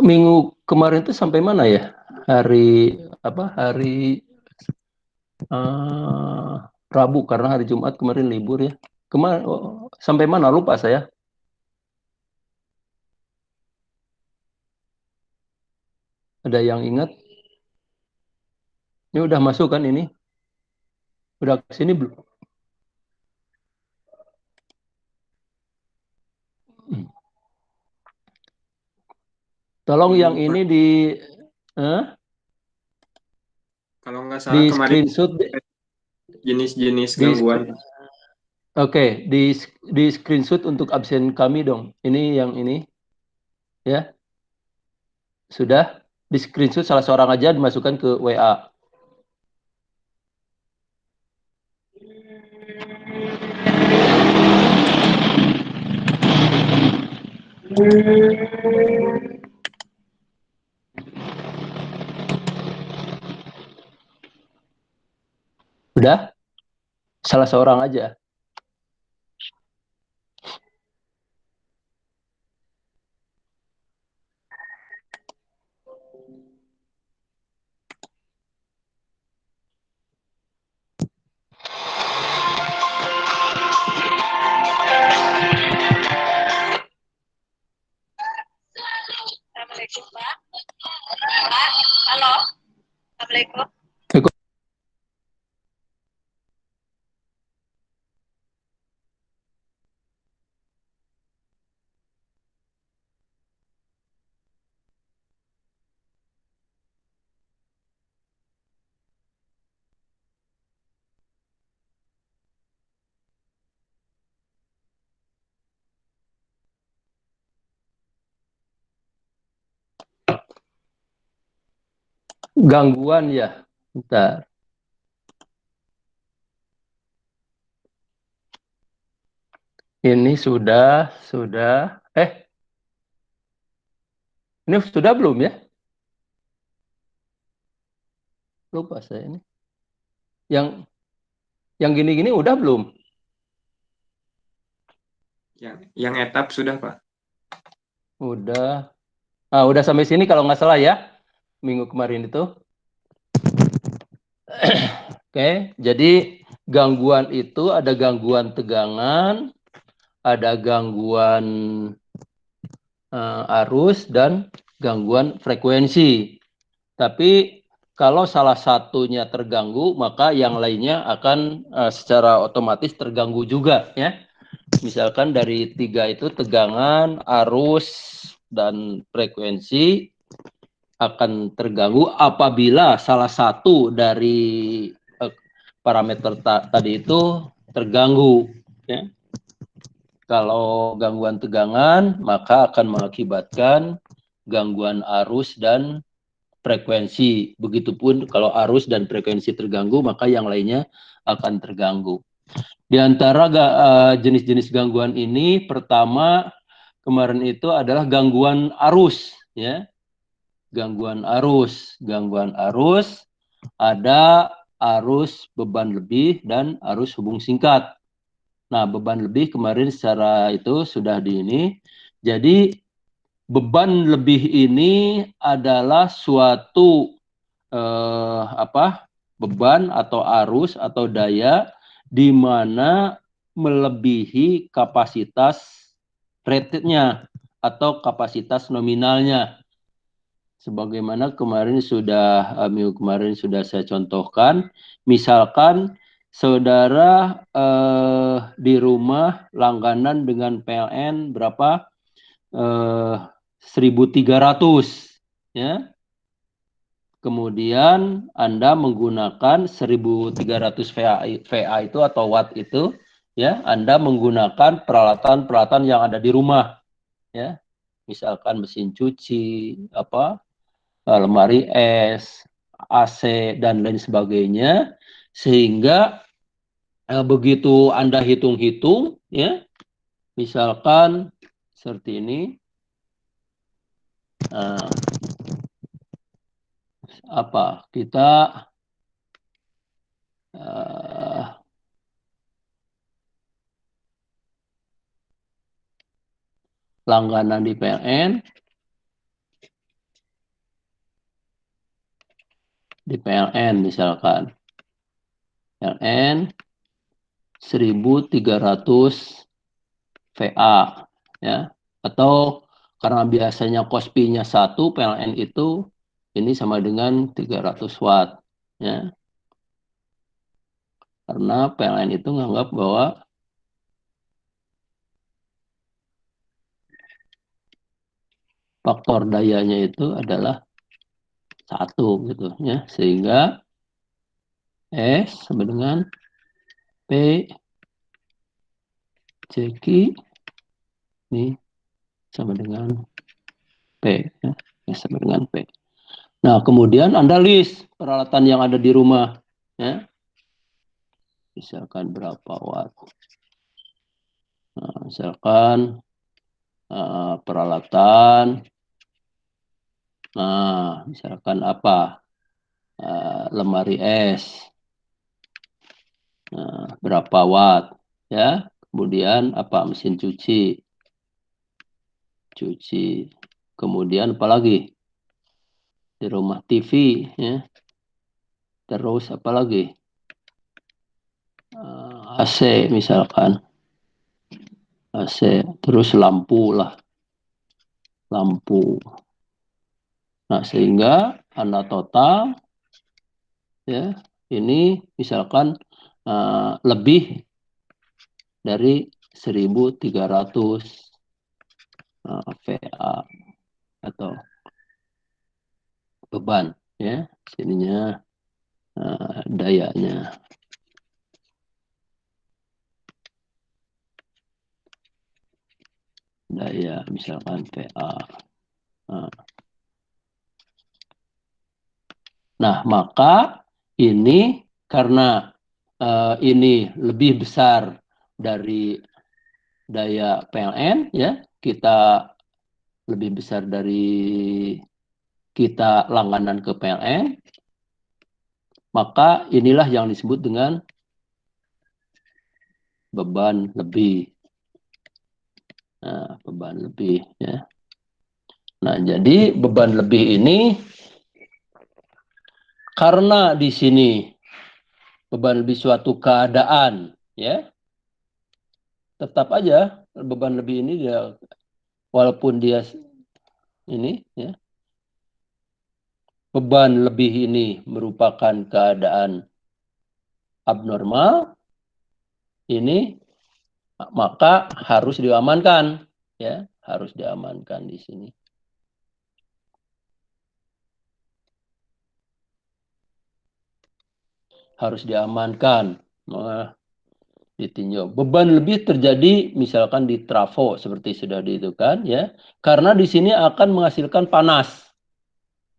Minggu kemarin itu sampai mana ya? Hari apa? Hari eh, Rabu karena hari Jumat kemarin libur ya. Kemarin sampai mana lupa saya. Ada yang ingat? Ini udah masuk kan ini? Udah ke sini belum? Hmm. Tolong yang Minggu ini eh, kalau nggak salah di kemarin screenshot jenis-jenis di gangguan. oke, di screenshot untuk absen kami dong. Ini yang ini ya. Sudah di screenshot salah seorang aja dimasukkan ke WA. Sudah? Salah seorang aja. Assalamualaikum Pak. Pak, halo. Assalamualaikum. Gangguan ya. Bentar. Ini sudah. Ini sudah belum ya? Lupa saya ini. Yang yang gini-gini udah belum? Yang etap sudah, Pak. Udah. Ah, udah sampai sini kalau nggak salah ya. Minggu kemarin itu. Oke, jadi gangguan itu ada gangguan tegangan, ada gangguan arus dan gangguan frekuensi. Tapi kalau salah satunya terganggu, maka yang lainnya akan secara otomatis terganggu juga ya. Misalkan dari tiga itu tegangan, arus, dan frekuensi akan terganggu apabila salah satu dari parameter tadi itu terganggu. Ya. Kalau gangguan tegangan, maka akan mengakibatkan gangguan arus dan frekuensi. Begitupun kalau arus dan frekuensi terganggu, maka yang lainnya akan terganggu. Di antara jenis-jenis gangguan ini, pertama kemarin itu adalah gangguan arus, ya. Gangguan arus ada arus beban lebih dan arus hubung singkat. Nah, beban lebih kemarin secara itu sudah di ini. Jadi beban lebih ini adalah suatu beban atau arus atau daya di mana melebihi kapasitas ratednya atau kapasitas nominalnya. Sebagaimana minggu kemarin sudah saya contohkan, misalkan saudara di rumah langganan dengan PLN berapa? 1.300 ya. Kemudian Anda menggunakan 1.300 VA itu atau watt itu ya, Anda menggunakan peralatan-peralatan yang ada di rumah ya. Misalkan mesin cuci, lemari es, AC dan lain sebagainya, sehingga begitu Anda hitung-hitung ya, misalkan seperti ini, uh, kita uh, langganan di PLN di PLN misalkan. PLN 1300 VA ya. Atau karena biasanya Kospi-nya 1, PLN itu ini sama dengan 300 watt ya. Karena PLN itu menganggap bahwa faktor dayanya itu adalah 1 gitu ya. Sehingga S sama dengan P CQ ini sama dengan P ya. S sama dengan P. Nah, kemudian Anda list peralatan yang ada di rumah ya. Misalkan berapa watt. Nah, misalkan peralatan, nah misalkan apa, lemari es, nah, berapa watt ya, kemudian apa, mesin cuci, kemudian apa lagi, di rumah TV ya, terus apa lagi, AC misalkan, AC, terus lampu lah, lampu. Nah, sehingga Anda total ya, ini misalkan lebih dari 1300 VA atau beban ya, sininya dayanya. Daya misalkan VA. Nah, maka ini karena ini lebih besar dari daya PLN ya, kita lebih besar dari kita langganan ke PLN, maka inilah yang disebut dengan beban lebih. Nah, beban lebih ya. Nah, jadi beban lebih ini karena di sini beban lebih suatu keadaan ya, tetap aja beban lebih ini dia, walaupun dia ini ya, beban lebih ini merupakan keadaan abnormal ini, maka harus diamankan ya, harus diamankan di sini. Harus diamankan. Nah, ditinjau. Beban lebih terjadi misalkan di trafo seperti sudah diitukan ya, karena di sini akan menghasilkan panas.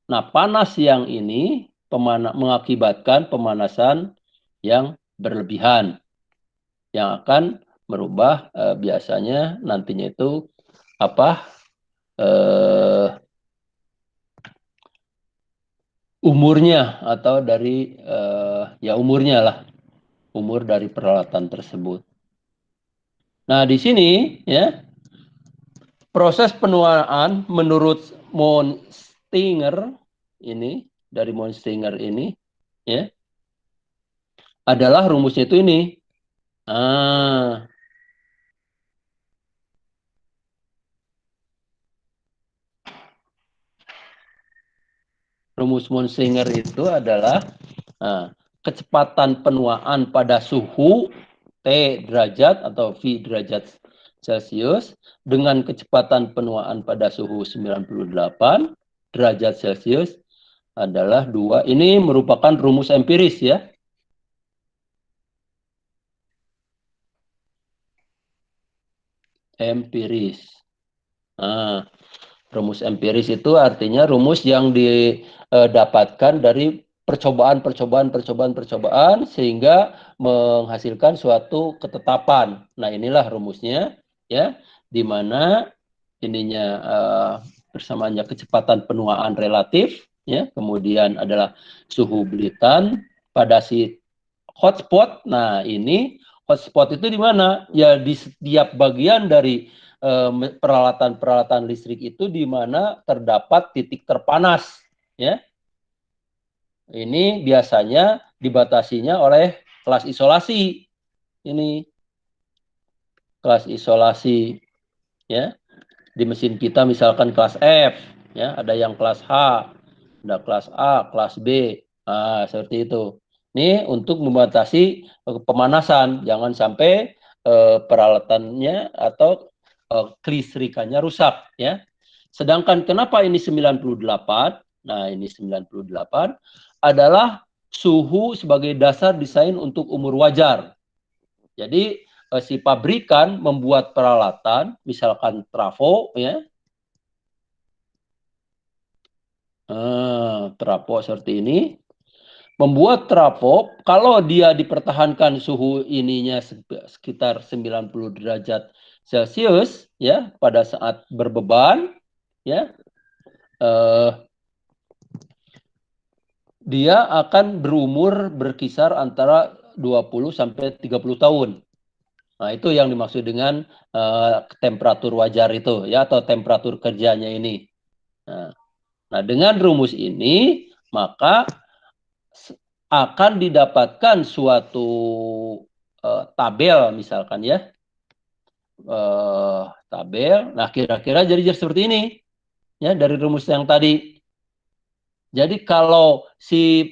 Nah, panas yang ini mengakibatkan pemanasan yang berlebihan yang akan merubah biasanya nantinya itu apa, umurnya atau dari ya umurnya lah, umur dari peralatan tersebut. Nah, di sini ya, proses penuaan menurut Monstinger ini, dari Monstinger ini ya, adalah rumusnya itu ini. Rumus Monstinger itu adalah kecepatan penuaan pada suhu T derajat atau V derajat Celcius dengan kecepatan penuaan pada suhu 98 derajat Celcius adalah 2. Ini merupakan rumus empiris ya. Empiris. Nah, rumus empiris itu artinya rumus yang didapatkan dari percobaan sehingga menghasilkan suatu ketetapan. Nah, inilah rumusnya ya, di mana ininya bersamaannya kecepatan penuaan relatif ya, kemudian adalah suhu belitan pada si hotspot. Nah, ini hotspot itu di mana? Ya di setiap bagian dari peralatan-peralatan listrik itu di mana terdapat titik terpanas ya. Ini biasanya dibatasinya oleh kelas isolasi. Ini kelas isolasi, ya. Di mesin kita misalkan kelas F, ya, ada yang kelas H, ada kelas A, kelas B. Nah, seperti itu. Ini untuk membatasi pemanasan, jangan sampai peralatannya atau kelistrikannya rusak, ya. Sedangkan kenapa ini 98? Nah, ini 98 adalah suhu sebagai dasar desain untuk umur wajar. Jadi si pabrikan membuat peralatan, misalkan trafo, ya, trafo seperti ini, membuat trafo, kalau dia dipertahankan suhu ininya sekitar 90 derajat Celcius, ya, pada saat berbeban, ya, dia akan berumur berkisar antara 20 sampai 30 tahun. Nah, itu yang dimaksud dengan temperatur wajar itu, ya, atau temperatur kerjanya ini. Nah, dengan rumus ini, maka akan didapatkan suatu tabel, misalkan, ya, tabel. Nah, kira-kira jadi seperti ini, ya, dari rumus yang tadi. Jadi kalau si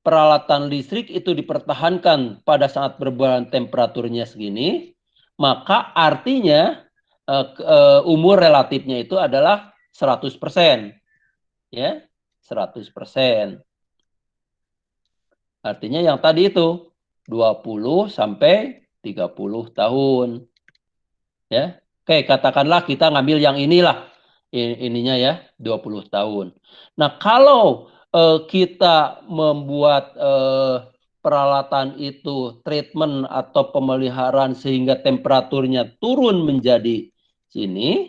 peralatan listrik itu dipertahankan pada saat berbulan temperaturnya segini, maka artinya umur relatifnya itu adalah 100%, ya, 100%. Artinya yang tadi itu 20 sampai 30 tahun, ya. Oke, katakanlah kita ngambil yang inilah, ininya, ya, 20 tahun. Nah, kalau kita membuat peralatan itu treatment atau pemeliharaan sehingga temperaturnya turun menjadi sini,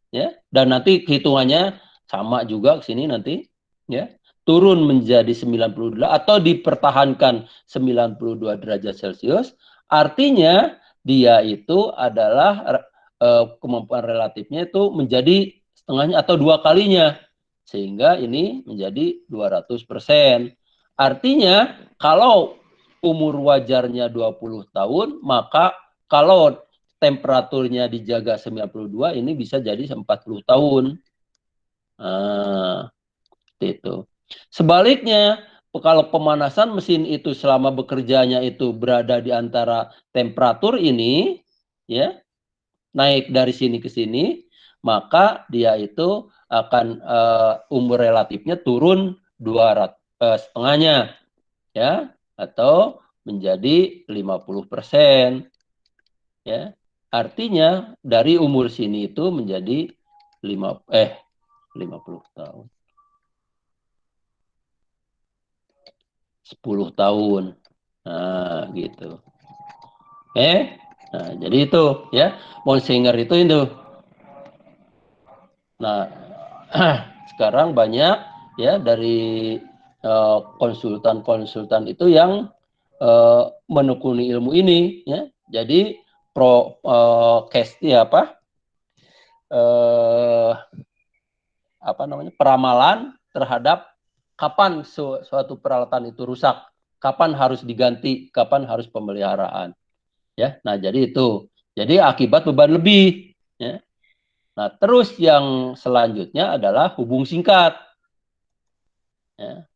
ya, dan nanti hitungannya sama juga ke sini nanti, ya, turun menjadi 92 atau dipertahankan 92 derajat Celcius, artinya dia itu adalah kemampuan relatifnya itu menjadi setengahnya atau 2 kalinya, sehingga ini menjadi 200%. Artinya kalau umur wajarnya 20 tahun, maka kalau temperaturnya dijaga 92, ini bisa jadi 40 tahun. Nah, itu. Sebaliknya, kalau pemanasan mesin itu selama bekerjanya itu berada di antara temperatur ini, ya, naik dari sini ke sini, maka dia itu akan umur relatifnya turun 200 setengahnya, ya, atau menjadi 50%, ya. Artinya dari umur sini itu menjadi 50 tahun. 10 tahun. Nah, gitu. Nah, jadi itu, ya. Monsinger itu. Nah, sekarang banyak, ya, dari konsultan-konsultan itu yang menekuni ilmu ini, ya. Jadi case, ya, apa namanya, peramalan terhadap kapan suatu peralatan itu rusak, kapan harus diganti, kapan harus pemeliharaan, ya. Nah, jadi itu. Jadi akibat beban lebih, ya. Nah, terus yang selanjutnya adalah hubung singkat, ya.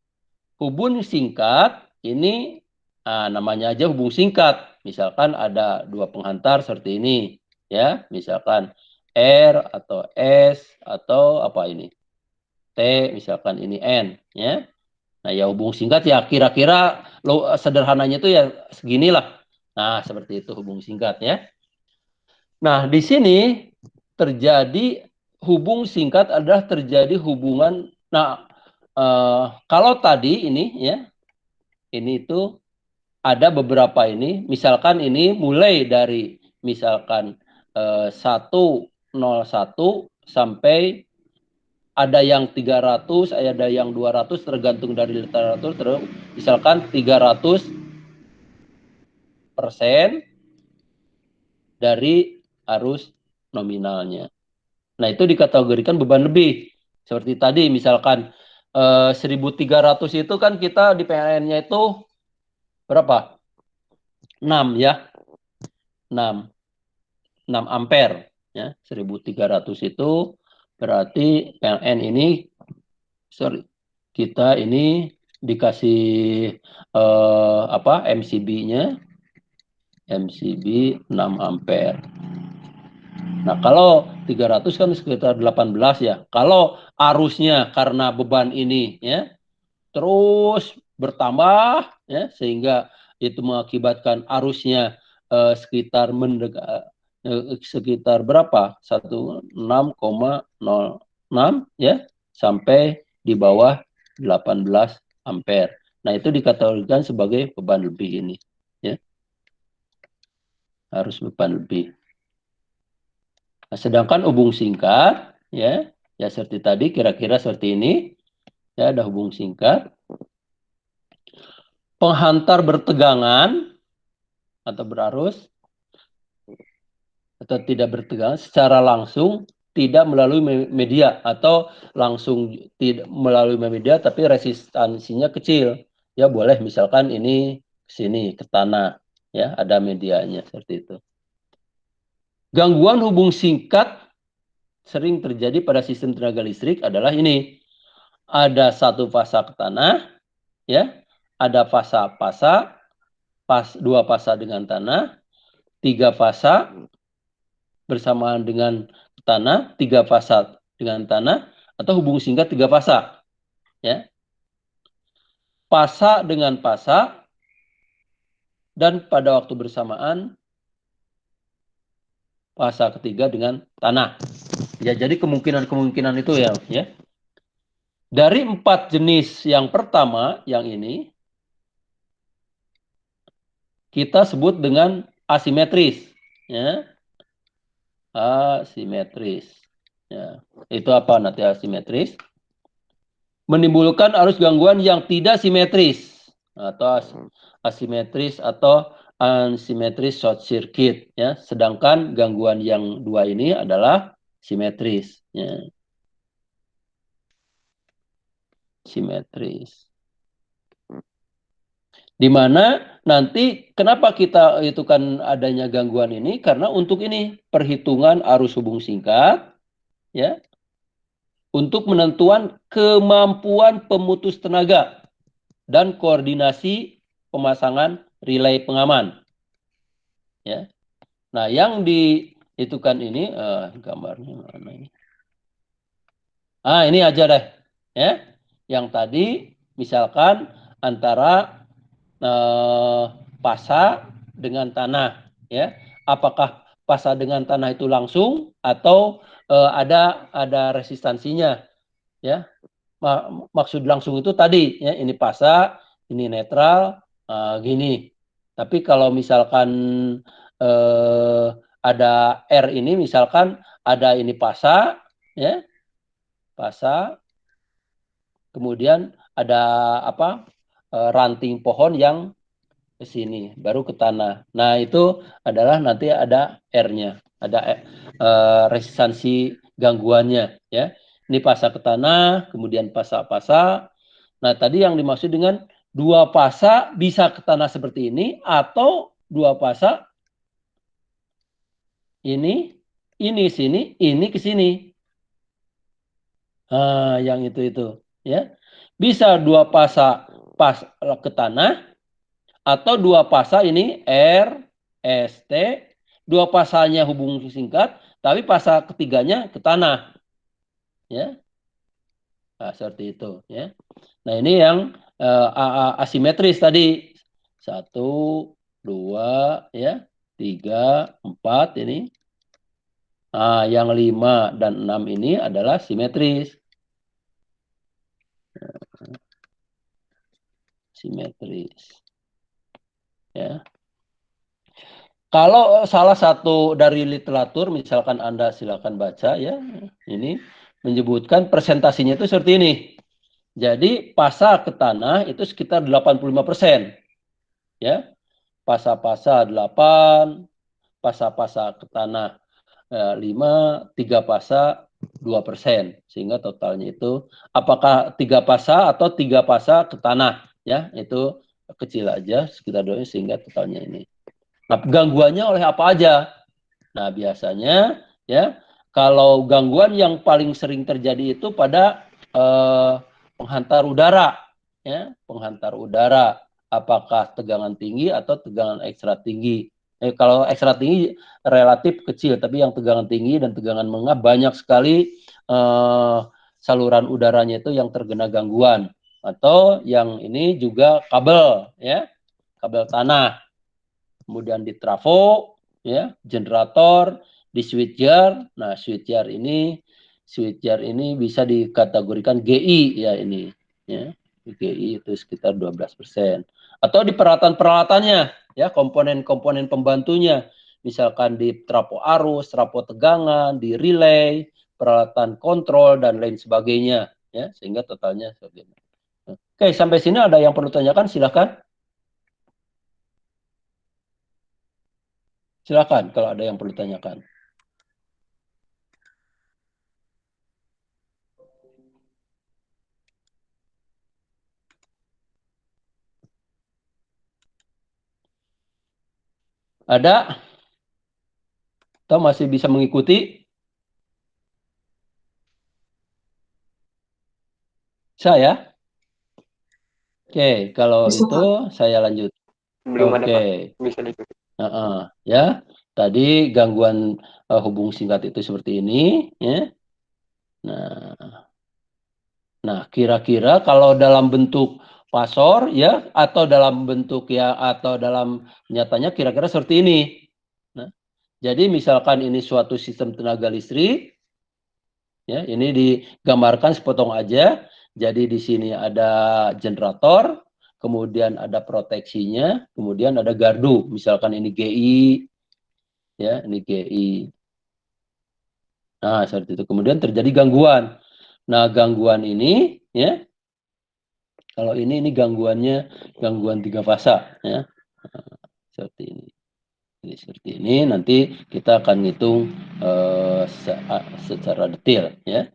Hubung singkat ini namanya aja hubung singkat. Misalkan ada dua penghantar seperti ini, ya. Misalkan R atau S atau apa ini, T, misalkan ini N, ya. Nah, ya, hubung singkat ya kira-kira sederhananya itu ya seginilah. Nah, seperti itu hubung singkat, ya. Nah, di sini terjadi hubung singkat adalah terjadi hubungan. Nah, kalau tadi ini, ya, ini itu ada beberapa ini. Misalkan ini mulai dari misalkan 101 sampai ada yang 300, ada yang 200, tergantung dari literatur. Terus misalkan 300% dari arus nominalnya. Nah, itu dikategorikan beban lebih. Seperti tadi misalkan 1300 itu kan kita di PLN-nya itu berapa? 6 ya. 6 ampere ya. 1300 itu berarti PLN ini kita ini dikasih MCB-nya 6 ampere. Nah, kalau 300 kan sekitar 18 ya. Kalau arusnya karena beban ini ya terus bertambah ya sehingga itu mengakibatkan arusnya sekitar berapa? 16,06 ya sampai di bawah 18 ampere. Nah, itu dikategorikan sebagai beban lebih ini ya. Harus beban lebih. Nah, sedangkan hubung singkat ya seperti tadi kira-kira seperti ini ya, ada hubung singkat. Penghantar bertegangan atau berarus atau tidak bertegangan secara langsung tidak melalui media atau langsung tidak melalui media tapi resistansinya kecil. Ya boleh misalkan ini ke sini ke tanah ya ada medianya seperti itu. Gangguan hubung singkat sering terjadi pada sistem tenaga listrik adalah ini. Ada satu fasa ke tanah ya, ada fasa-fasa, dua fasa dengan tanah, 3 fasa bersamaan dengan tanah, 3 fasa dengan tanah, atau hubung singkat 3 fasa. Ya. Fasa dengan fasa, dan pada waktu bersamaan, fasa ketiga dengan tanah. Ya, jadi kemungkinan-kemungkinan itu ya. Dari 4 jenis yang pertama, yang ini, kita sebut dengan asimetris. Ya. Asimetris. Ya. Itu apa nanti asimetris? Menimbulkan arus gangguan yang tidak simetris atau asimetris atau unsimetris short circuit ya. Sedangkan gangguan yang dua ini adalah simetris ya. Simetris. Di mana nanti kenapa kita itu kan adanya gangguan ini karena untuk ini perhitungan arus hubung singkat ya. Untuk menentuan kemampuan pemutus tenaga dan koordinasi pemasangan relay pengaman. Ya. Nah, yang diitukan ini gambarnya mana ini? Ini aja deh. Ya. Yang tadi misalkan antara pasa dengan tanah, ya. Apakah pasa dengan tanah itu langsung atau ada resistansinya, ya. Maksud langsung itu tadi ya ini pasa, ini netral, gini. Tapi kalau misalkan ada R ini misalkan ada ini pasa ya. Pasa. Kemudian ada ranting pohon yang ke sini baru ke tanah. Nah, itu adalah nanti ada R-nya, ada resistansi gangguannya ya. Ini pasa ke tanah, kemudian pasa-pasa. Nah, tadi yang dimaksud dengan dua pasa bisa ke tanah seperti ini atau dua pasa ini sini, ini ke sini. Yang itu ya. Bisa dua pasa pas ke tanah atau dua pasa ini R, S, T, dua pasanya hubung singkat, tapi pasa ketiganya ke tanah. Ya. Nah, seperti itu ya. Nah, ini yang asimetris tadi. 1, 2 ya, 3, 4 ini. Yang 5 dan 6 ini adalah simetris. Simetris. Ya. Kalau salah satu dari literatur, misalkan Anda silakan baca ya, ini menyebutkan presentasinya itu seperti ini. Jadi pasa ke tanah itu sekitar 85%. Ya. Pasa-pasa 8, pasa-pasa ke tanah 5, 3 pasa 2%, sehingga totalnya itu apakah 3 pasa atau 3 pasa ke tanah, ya, itu kecil aja sekitar 2, sehingga totalnya ini. Nah, gangguannya oleh apa aja? Nah, biasanya ya, kalau gangguan yang paling sering terjadi itu pada penghantar udara, ya, penghantar udara, apakah tegangan tinggi atau tegangan ekstra tinggi. Kalau ekstra tinggi relatif kecil, tapi yang tegangan tinggi dan tegangan menengah banyak sekali saluran udaranya itu yang terkena gangguan. Atau yang ini juga kabel, ya, kabel tanah. Kemudian di trafo, ya, generator, di switchgear. Nah, switchgear ini bisa dikategorikan GI, ya, ini, ya. GI itu sekitar 12%. Atau di peralatan-peralatannya, ya, komponen-komponen pembantunya. Misalkan di trafo arus, trafo tegangan, di relay, peralatan kontrol dan lain sebagainya, ya, sehingga totalnya seperti ini. Oke, sampai sini ada yang perlu tanyakan, silakan. Silakan kalau ada yang perlu tanyakan. Ada? Atau masih bisa mengikuti? Saya? Oke, kalau Bisa, itu Pak. saya lanjut. Belum ada, Pak. Oke, Bisa diikuti. ya. Tadi gangguan hubung singkat itu seperti ini, ya. Nah, kira-kira kalau dalam bentuk pasor, ya, atau dalam bentuk, ya, atau dalam nyatanya kira-kira seperti ini. Nah, jadi misalkan ini suatu sistem tenaga listrik, ya, ini digambarkan sepotong aja. Jadi di sini ada generator, kemudian ada proteksinya, kemudian ada gardu. Misalkan ini GI, ya, ini GI. Nah, seperti itu. Kemudian terjadi gangguan. Nah, gangguan ini, ya, kalau ini gangguannya gangguan 3 fasa, ya. Seperti ini. Ini seperti ini. Nanti kita akan hitung secara detail, ya.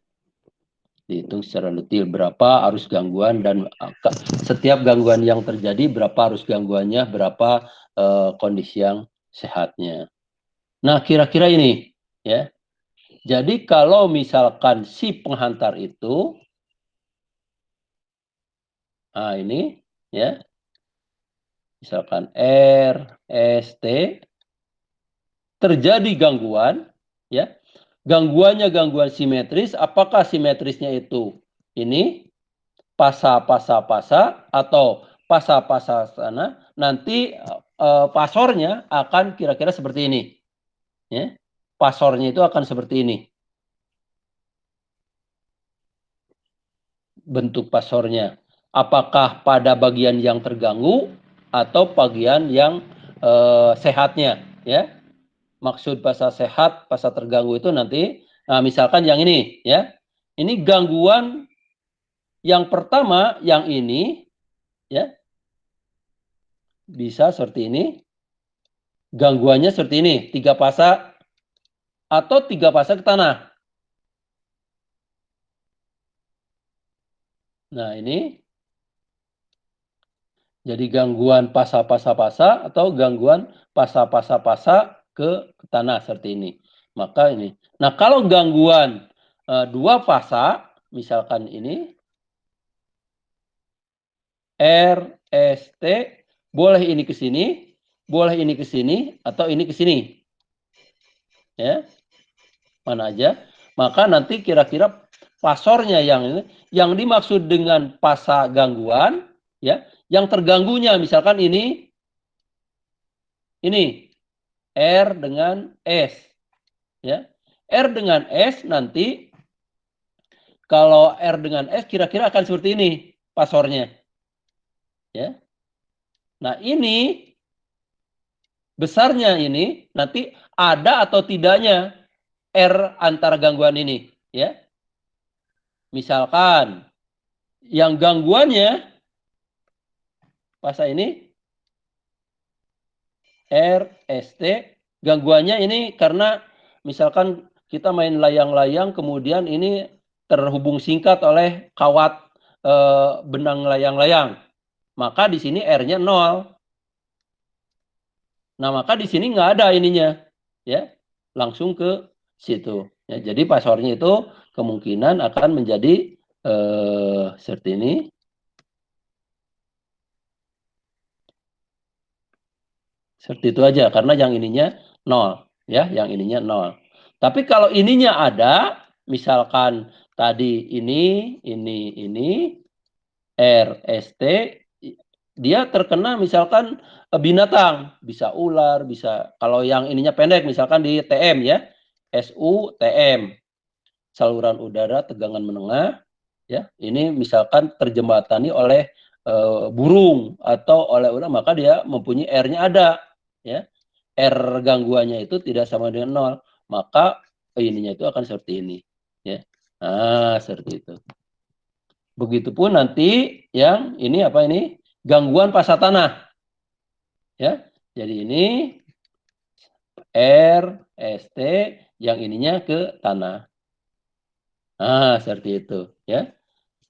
Dihitung secara detail berapa arus gangguan dan setiap gangguan yang terjadi berapa arus gangguannya, berapa kondisi yang sehatnya. Nah, kira-kira ini, ya. Jadi kalau misalkan si penghantar itu, nah ini, ya, misalkan R, S, T, terjadi gangguan, ya, gangguannya gangguan simetris, apakah simetrisnya itu ini pasa atau pasa sana, nanti pasornya akan kira-kira seperti ini, ya. Pasornya itu akan seperti ini bentuk pasornya, apakah pada bagian yang terganggu atau bagian yang sehatnya, ya. Maksud pasa sehat, pasa terganggu itu nanti, nah, misalkan yang ini, ya, ini gangguan yang pertama, yang ini, ya, bisa seperti ini. Gangguannya seperti ini, 3 pasa atau 3 pasa ke tanah. Nah, ini jadi gangguan pasa atau gangguan pasa ke tanah seperti ini. Maka ini. Nah, kalau gangguan 2 pasa, misalkan ini R, S, T, boleh ini ke sini, boleh ini ke sini, atau ini ke sini. Ya, mana aja. Maka nanti kira-kira pasornya yang ini, yang dimaksud dengan pasa gangguan, ya, yang terganggunya misalkan ini R dengan S, ya. R dengan S nanti kalau R dengan S kira-kira akan seperti ini pasornya, ya. Nah, ini besarnya ini nanti ada atau tidaknya R antara gangguan ini, ya. Misalkan yang gangguannya pasa ini R, ST, gangguannya ini karena misalkan kita main layang-layang, kemudian ini terhubung singkat oleh kawat benang layang-layang. Maka di sini R-nya 0. Nah, maka di sini nggak ada ininya, ya, langsung ke situ. Ya, jadi pasornya itu kemungkinan akan menjadi seperti ini. Seperti itu aja, karena yang ininya 0, ya, yang ininya 0. Tapi kalau ininya ada, misalkan tadi ini, R, S, T, dia terkena misalkan binatang, bisa ular, bisa, kalau yang ininya pendek, misalkan di TM ya, SU, TM, saluran udara tegangan menengah, ya, ini misalkan terjembatani oleh burung atau oleh ular, maka dia mempunyai R-nya ada, ya, R gangguannya itu tidak sama dengan 0, maka ininya itu akan seperti ini, ya, nah seperti itu. Begitupun nanti yang ini apa ini? Gangguan pasat tanah. Ya. Jadi ini R, ST, yang ininya ke tanah. Nah, seperti itu, ya.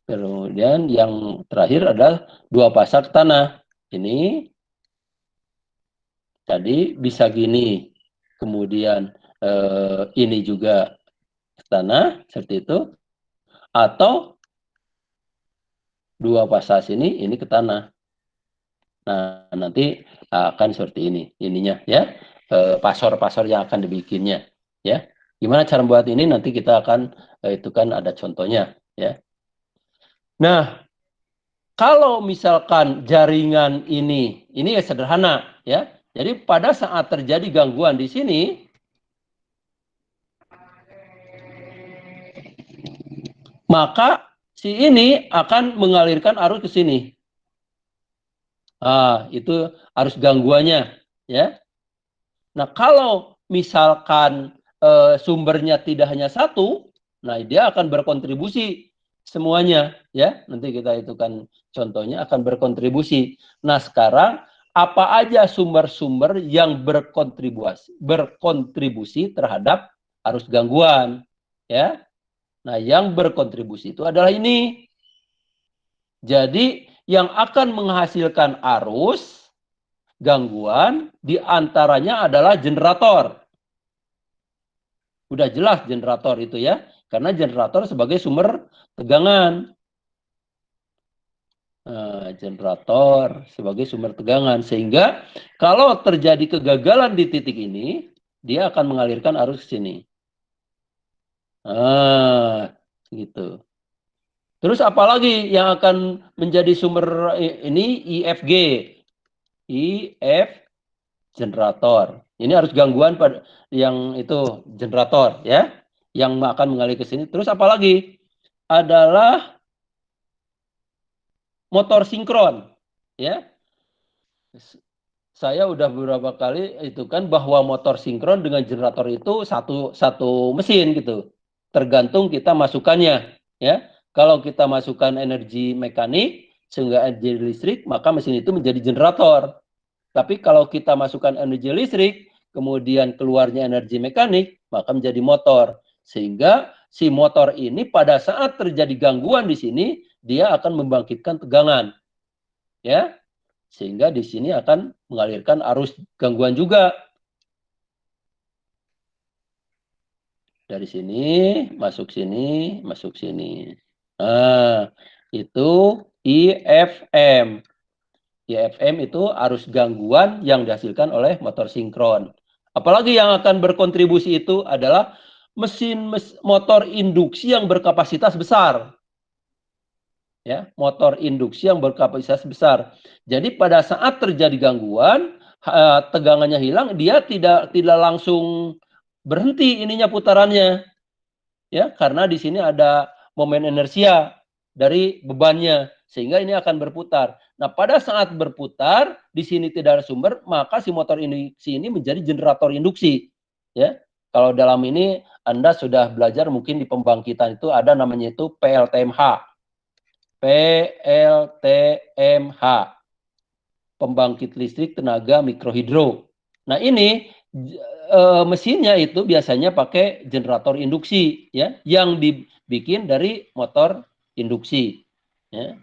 Kemudian yang terakhir adalah dua pasak tanah. Ini tadi bisa gini. Kemudian ini juga ke tanah, seperti itu. Atau dua pasak sini, ini ke tanah. Nah, nanti akan seperti ini, ininya ya, pasor-pasor yang akan dibikinnya, ya. Gimana cara buat ini? Nanti kita akan itu kan ada contohnya, ya. Nah, kalau misalkan jaringan ini ya sederhana, ya. Jadi pada saat terjadi gangguan di sini, maka si ini akan mengalirkan arus ke sini. Ah, itu arus gangguannya, ya. Nah, kalau misalkan sumbernya tidak hanya satu, nah dia akan berkontribusi semuanya, ya. Nanti kita itu kan contohnya akan berkontribusi. Nah, sekarang apa aja sumber-sumber yang berkontribusi terhadap arus gangguan, ya. Nah, yang berkontribusi itu adalah ini. Jadi, yang akan menghasilkan arus gangguan diantaranya adalah generator. Udah jelas generator itu ya, karena generator sebagai sumber tegangan. Nah, generator sebagai sumber tegangan, sehingga kalau terjadi kegagalan di titik ini, dia akan mengalirkan arus ke sini. Nah, gitu. Terus apalagi yang akan menjadi sumber ini? IFG. IF generator. Ini harus gangguan pada yang itu generator ya, yang akan mengalir ke sini. Terus apalagi? Adalah motor sinkron ya. Saya udah beberapa kali itu kan bahwa motor sinkron dengan generator itu satu mesin gitu. Tergantung kita masukannya ya. Kalau kita masukkan energi mekanik sehingga energi listrik, maka mesin itu menjadi generator. Tapi kalau kita masukkan energi listrik, kemudian keluarnya energi mekanik, maka menjadi motor. Sehingga si motor ini pada saat terjadi gangguan di sini, dia akan membangkitkan tegangan. Ya, sehingga di sini akan mengalirkan arus gangguan juga. Dari sini, masuk sini, masuk sini. Nah, itu IFM. IFM itu arus gangguan yang dihasilkan oleh motor sinkron. Apalagi yang akan berkontribusi itu adalah motor induksi yang berkapasitas besar. Ya, motor induksi yang berkapasitas besar. Jadi pada saat terjadi gangguan, tegangannya hilang, dia tidak langsung berhenti ininya putarannya. Ya, karena di sini ada momen inersia dari bebannya, sehingga ini akan berputar. Nah, pada saat berputar di sini tidak ada sumber, maka si motor induksi ini menjadi generator induksi. Ya, kalau dalam ini Anda sudah belajar mungkin di pembangkitan itu ada namanya itu PLTMH. PLTMH, pembangkit listrik tenaga mikrohidro. Nah, ini mesinnya itu biasanya pakai generator induksi, ya, yang dibikin dari motor induksi. Ya.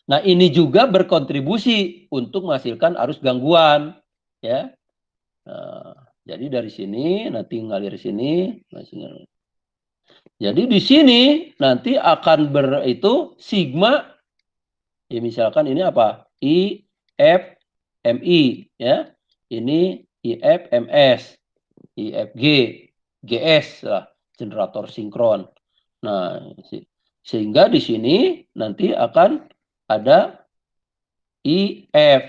Nah, ini juga berkontribusi untuk menghasilkan arus gangguan, ya. Nah, jadi dari sini nanti ngalir sini, jadi di sini nanti akan itu sigma, ya misalkan ini apa? I F MI, ya. Ini IF MS, IFG, GS lah, generator sinkron. Nah, sehingga di sini nanti akan ada IF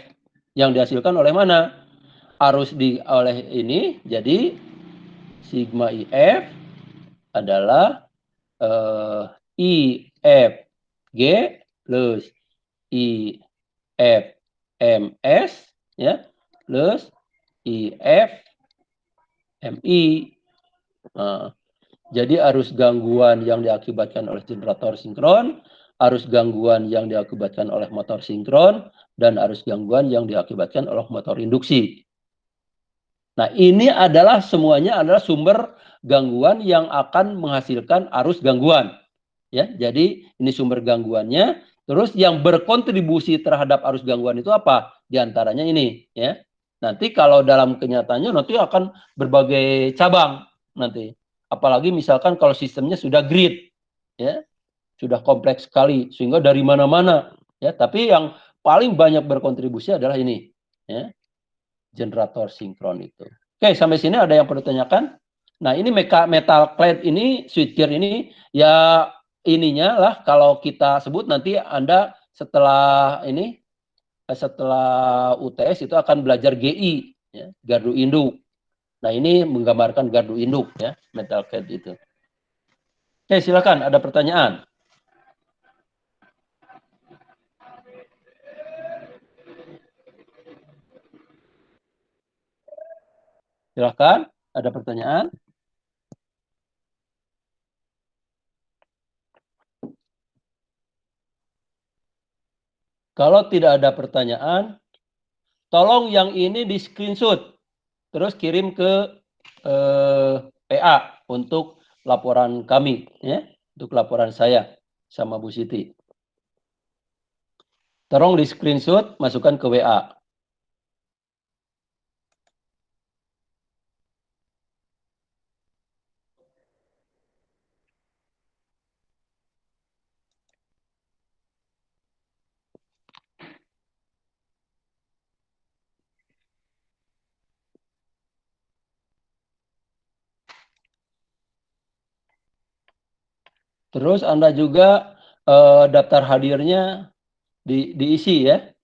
yang dihasilkan oleh mana? Arus oleh ini, jadi sigma IF adalah IFG plus IFMS, ya, plus IFMI. Nah, jadi arus gangguan yang diakibatkan oleh generator sinkron, arus gangguan yang diakibatkan oleh motor sinkron, dan arus gangguan yang diakibatkan oleh motor induksi. Nah, ini adalah semuanya adalah sumber gangguan yang akan menghasilkan arus gangguan. Ya, jadi ini sumber gangguannya. Terus yang berkontribusi terhadap arus gangguan itu apa? Di antaranya ini, ya. Nanti kalau dalam kenyataannya nanti akan berbagai cabang nanti. Apalagi misalkan kalau sistemnya sudah grid, ya, sudah kompleks sekali sehingga dari mana-mana, ya. Tapi yang paling banyak berkontribusi adalah ini, ya, generator sinkron itu. Oke, sampai sini ada yang perlu ditanyakan? Nah, ini metal clad ini, switchgear ini, ya ininya lah kalau kita sebut nanti Anda setelah ini, setelah UTS itu akan belajar GI, ya, gardu induk. Nah, ini menggambarkan gardu induk, ya, metal clad itu. Oke, silakan, ada pertanyaan? Silakan, ada pertanyaan? Kalau tidak ada pertanyaan, tolong yang ini di screenshot, terus kirim ke PA untuk laporan kami, ya, untuk laporan saya sama Bu Siti. Tolong di screenshot, masukkan ke WA. Terus Anda juga daftar hadirnya diisi, ya.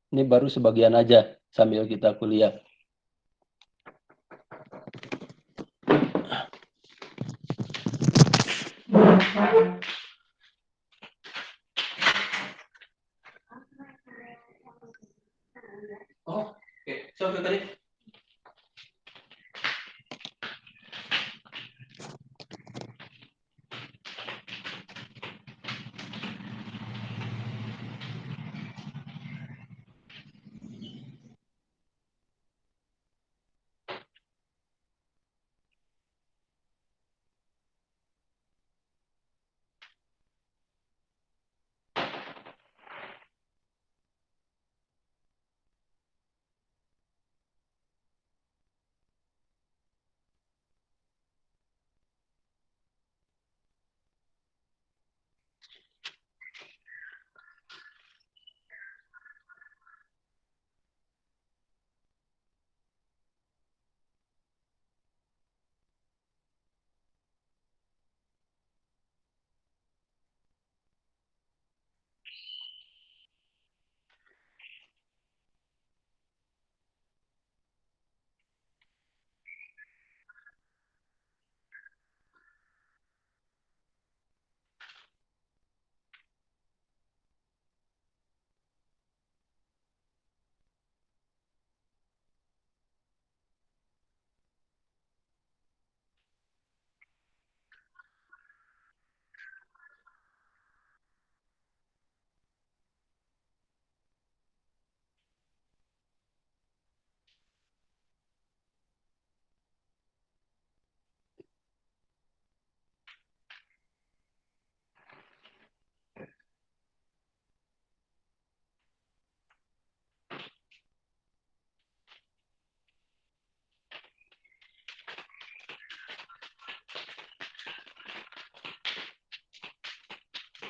Ini baru sebagian aja sambil kita kuliah. Oh, oke. Sorry tadi.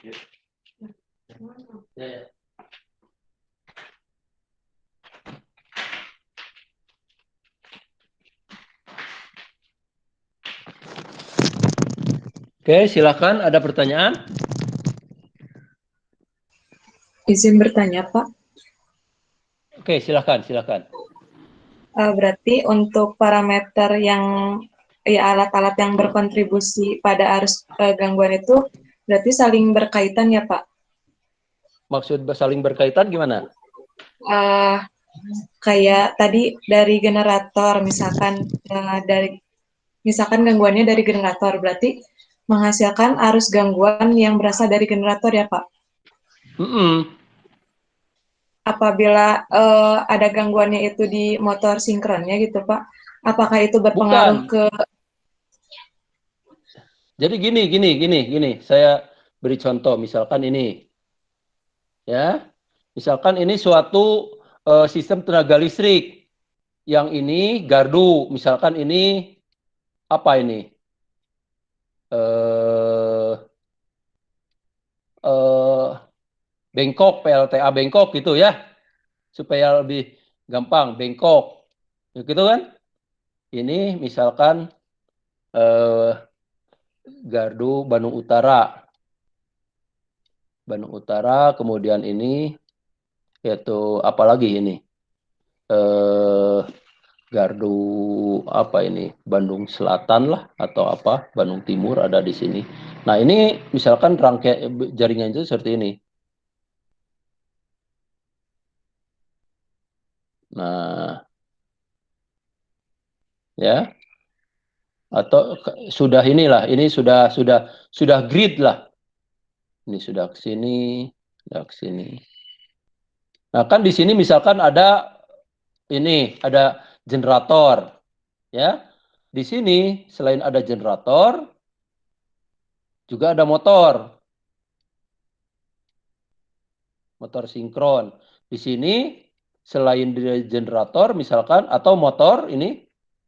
Ya. Oke, silakan. Ada pertanyaan? Izin bertanya, Pak. Oke, silakan. Berarti untuk parameter yang alat-alat yang berkontribusi pada arus gangguan itu berarti saling berkaitan ya, Pak? Maksud saling berkaitan gimana? Kayak tadi dari generator, misalkan gangguannya dari generator, berarti menghasilkan arus gangguan yang berasal dari generator ya, Pak? Apabila ada gangguannya itu di motor sinkronnya gitu, Pak, apakah itu berpengaruh ke... Jadi gini. Saya beri contoh, misalkan ini. Ya. Misalkan ini suatu sistem tenaga listrik. Yang ini gardu, misalkan ini apa ini? Bengkok, PLTA Bengkok gitu ya. Supaya lebih gampang, Bengkok. Gitu kan? Ini misalkan gardu Bandung Utara. Kemudian ini yaitu apalagi ini? Gardu apa ini? Bandung Selatan lah atau apa? Bandung Timur ada di sini. Nah, ini misalkan rangkaian jaringan itu seperti ini. Nah, ya. Atau sudah inilah, ini sudah grid lah. Ini sudah ke sini, sudah ke sini. Nah, kan di sini misalkan ada generator, ya. Di sini selain ada generator, juga ada motor sinkron. Di sini selain generator misalkan atau motor ini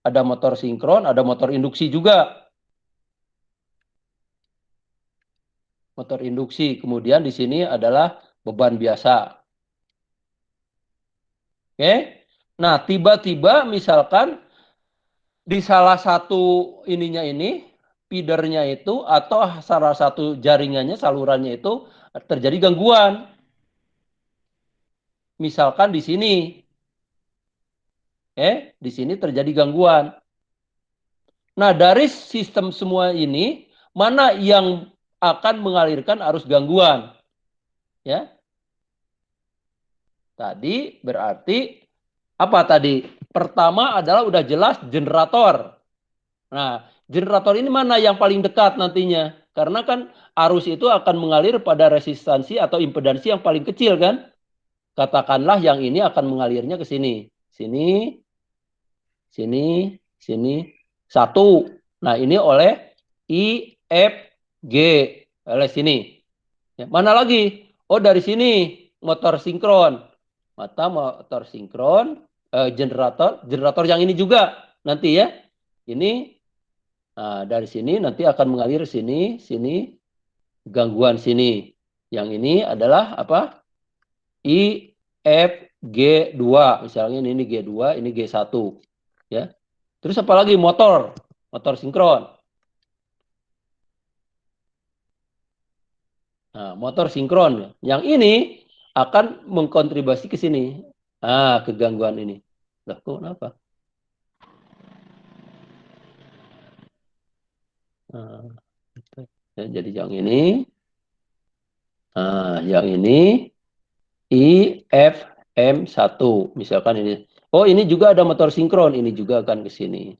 ada motor sinkron, ada motor induksi juga. Motor induksi. Kemudian di sini adalah beban biasa. Oke. Nah, tiba-tiba misalkan di salah satu ininya ini, feedernya itu atau salah satu jaringannya, salurannya itu terjadi gangguan. Misalkan di sini. Di sini terjadi gangguan. Nah, dari sistem semua ini, mana yang akan mengalirkan arus gangguan? Ya. Tadi berarti apa tadi? Pertama adalah udah jelas generator. Nah, generator ini mana yang paling dekat nantinya? Karena kan arus itu akan mengalir pada resistansi atau impedansi yang paling kecil kan? Katakanlah yang ini akan mengalirnya ke sini. Sini, sini. Satu. Nah, ini oleh I, F, G. Oleh sini. Ya, mana lagi? Oh, dari sini. Motor sinkron. Motor sinkron. Generator yang ini juga. Nanti ya. Ini. Nah, dari sini nanti akan mengalir sini. Gangguan sini. Yang ini adalah apa? I, F, G2. Misalnya ini G2, ini G1. Ya. Terus apa lagi? Motor sinkron. Nah, motor sinkron. Yang ini akan mengkontribusi ke sini. Ke gangguan ini. Loh, kok kenapa? Jadi yang ini. Yang ini IFM1. Misalkan ini. Oh, ini juga ada motor sinkron. Ini juga akan ke sini.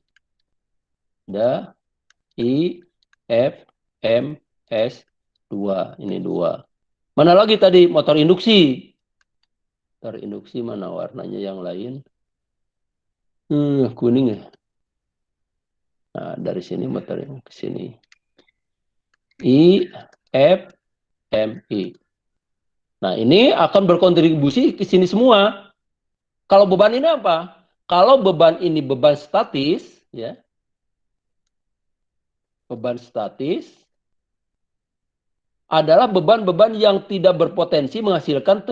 Ada IFMS2. Ini 2. Mana lagi tadi? Motor induksi. Motor induksi mana warnanya yang lain? Kuning ya. Nah, dari sini motor yang ke sini. IFMI. Nah, ini akan berkontribusi ke sini semua. Kalau beban ini apa? Kalau beban ini beban statis, ya. Beban statis. adalah beban-beban yang tidak berpotensi menghasilkan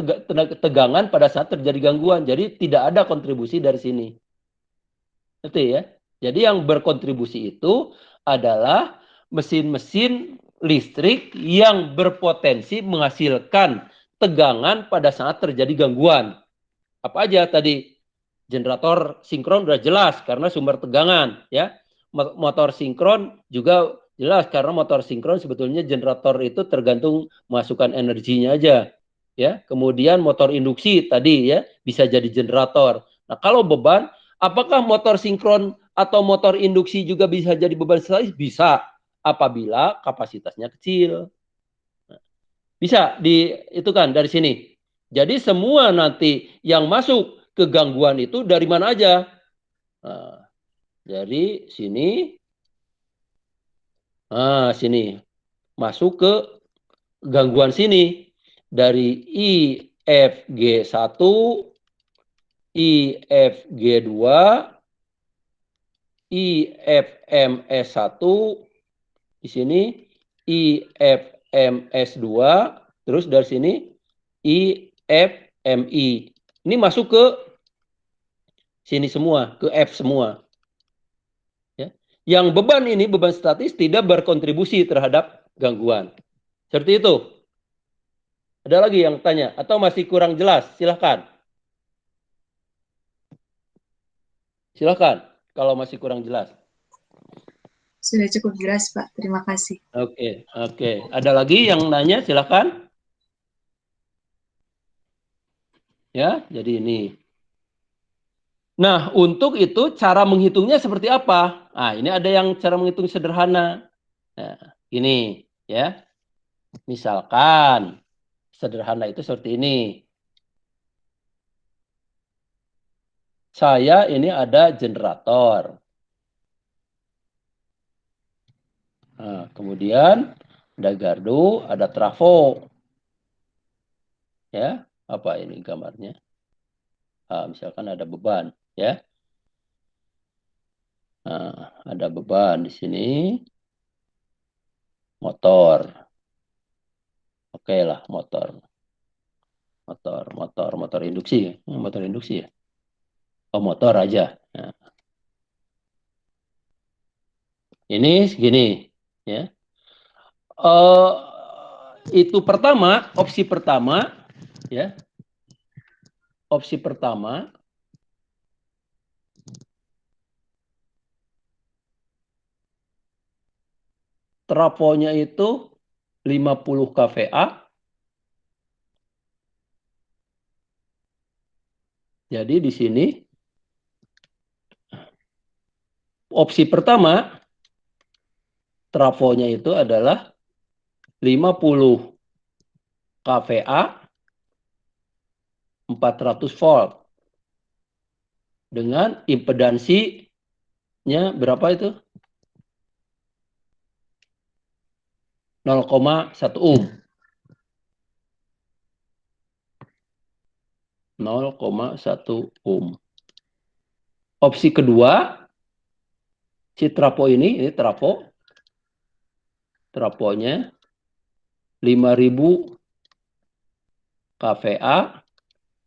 tegangan pada saat terjadi gangguan. Jadi tidak ada kontribusi dari sini. Itu ya. Jadi yang berkontribusi itu adalah mesin-mesin listrik yang berpotensi menghasilkan tegangan pada saat terjadi gangguan. Apa aja tadi? Generator sinkron udah jelas karena sumber tegangan, ya. Motor sinkron juga jelas karena motor sinkron sebetulnya generator itu tergantung masukkan energinya aja, ya. Kemudian motor induksi tadi ya bisa jadi generator. Nah, kalau beban, apakah motor sinkron atau motor induksi juga bisa jadi beban statis? Bisa apabila kapasitasnya kecil. Bisa itu kan dari sini. Jadi semua nanti yang masuk ke gangguan itu dari mana aja? Nah, dari sini, sini masuk ke gangguan sini dari IFG1, IFG2, IFMS1, di sini IFMS2, terus dari sini IFMI. Ini masuk ke sini semua, ke F semua. Ya. Yang beban ini, beban statis tidak berkontribusi terhadap gangguan. Seperti itu. Ada lagi yang tanya? Atau masih kurang jelas? Silahkan. Silahkan, kalau masih kurang jelas. Sudah cukup jelas, Pak. Terima kasih. Oke. Ada lagi yang nanya? Silahkan. Ya, jadi ini. Nah, untuk itu cara menghitungnya seperti apa? Nah, ini ada yang cara menghitung sederhana. Nah, ini ya. Misalkan sederhana itu seperti ini. Saya ini ada generator. Nah, kemudian ada gardu, ada trafo. Ya, apa ini gambarnya? Misalkan ada beban, ya. Nah, ada beban di sini. Motor. Oke lah, motor induksi. Motor induksi ya. Oh, motor aja. Nah. Ini segini, ya. Itu pertama, opsi pertama, ya. Opsi pertama, trafonya itu 50 kVA. Jadi di sini opsi pertama trafonya itu adalah 50 kVA 400 volt dengan impedansinya berapa itu? 0,1 ohm. 0,1 ohm. Opsi kedua, si trafo ini trafo. Trafonya 5000 kVA,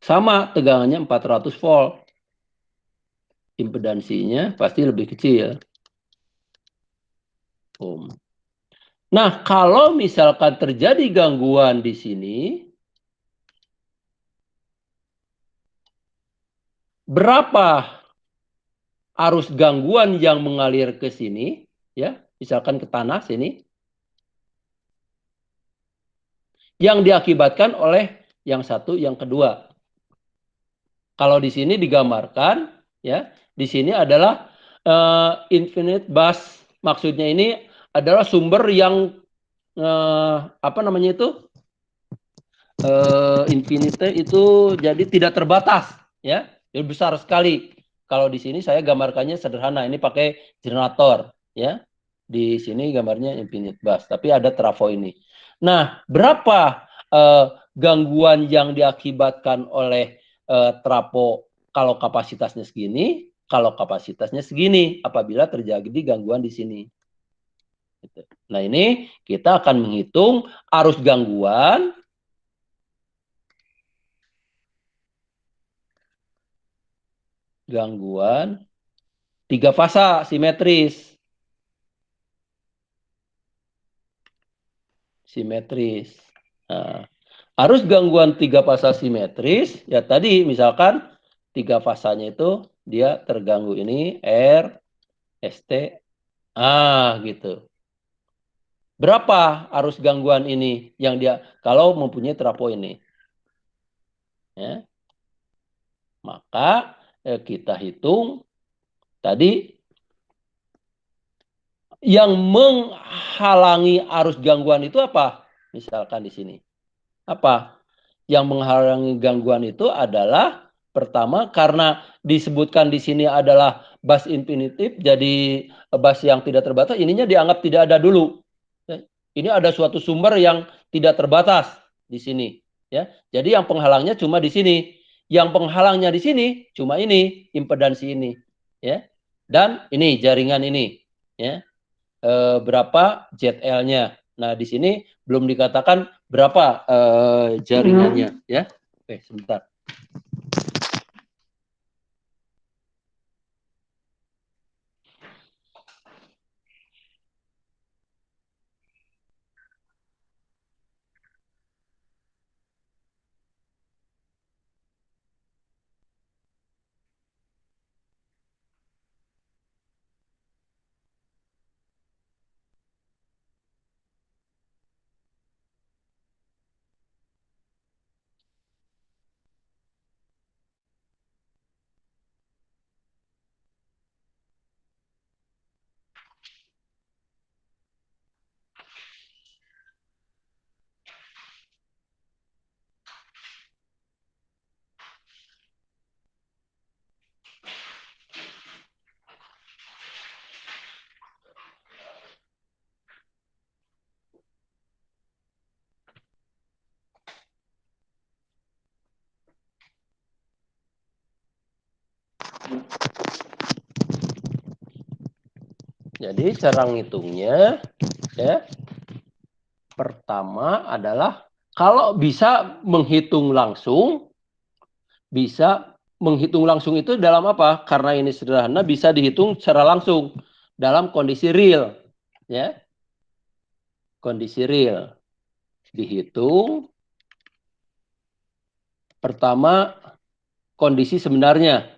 sama tegangannya 400 volt. Impedansinya pasti lebih kecil. Ohm. Nah, kalau misalkan terjadi gangguan di sini, berapa arus gangguan yang mengalir ke sini, ya, misalkan ke tanah sini, yang diakibatkan oleh yang satu, yang kedua. Kalau di sini digambarkan, ya, di sini adalah infinite bus, maksudnya ini adalah sumber yang apa namanya itu? Infinite itu jadi tidak terbatas, ya, jadi besar sekali. Kalau di sini saya gambarkannya sederhana, ini pakai generator, ya. Di sini gambarnya infinite bus, tapi ada trafo ini. Nah, berapa gangguan yang diakibatkan oleh trafo kalau kapasitasnya segini, kalau kapasitasnya segini, apabila terjadi gangguan di sini. Gitu. Nah, ini kita akan menghitung arus gangguan tiga fasa simetris. Nah, arus gangguan tiga fasa simetris, ya tadi misalkan tiga fasanya itu dia terganggu ini R, ST, gitu. Berapa arus gangguan ini yang dia kalau mempunyai trafo ini? Ya. Maka kita hitung tadi yang menghalangi arus gangguan itu apa? Misalkan di sini. Apa? Yang menghalangi gangguan itu adalah pertama karena disebutkan di sini adalah bas infinitif, jadi bas yang tidak terbatas, ininya dianggap tidak ada dulu. Ini ada suatu sumber yang tidak terbatas di sini, ya. Jadi yang penghalangnya cuma di sini. Yang penghalangnya di sini cuma ini, impedansi ini, ya. Dan ini jaringan ini, ya. Berapa ZL-nya. Nah, di sini belum dikatakan berapa jaringannya, ya. Oke, sebentar. Jadi cara ngitungnya, ya, pertama adalah kalau bisa menghitung langsung, itu dalam apa? Karena ini sederhana, bisa dihitung secara langsung dalam kondisi real, ya. Kondisi real dihitung. Pertama, kondisi sebenarnya.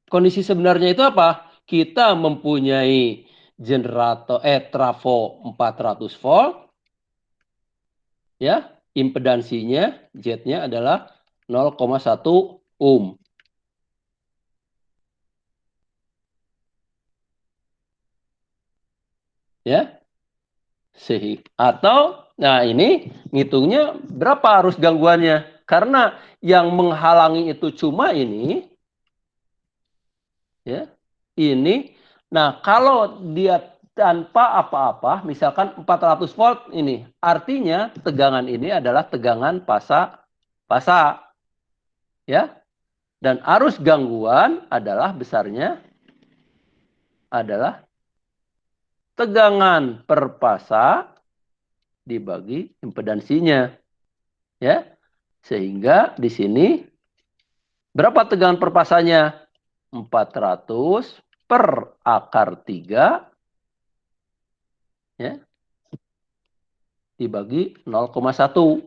Kondisi sebenarnya itu apa? Kita mempunyai generator trafo 400 volt, ya, impedansinya Z-nya adalah 0,1 ohm. Ya. Nah ini ngitungnya berapa arus gangguannya? Karena yang menghalangi itu cuma ini, ya. Ini. Nah, kalau dia tanpa apa-apa, misalkan 400 volt ini, artinya tegangan ini adalah tegangan pasa, ya. Dan arus gangguan adalah besarnya adalah tegangan per pasa dibagi impedansinya, ya. Sehingga di sini berapa tegangan per pasanya? 400 per akar 3, ya, dibagi 0,1.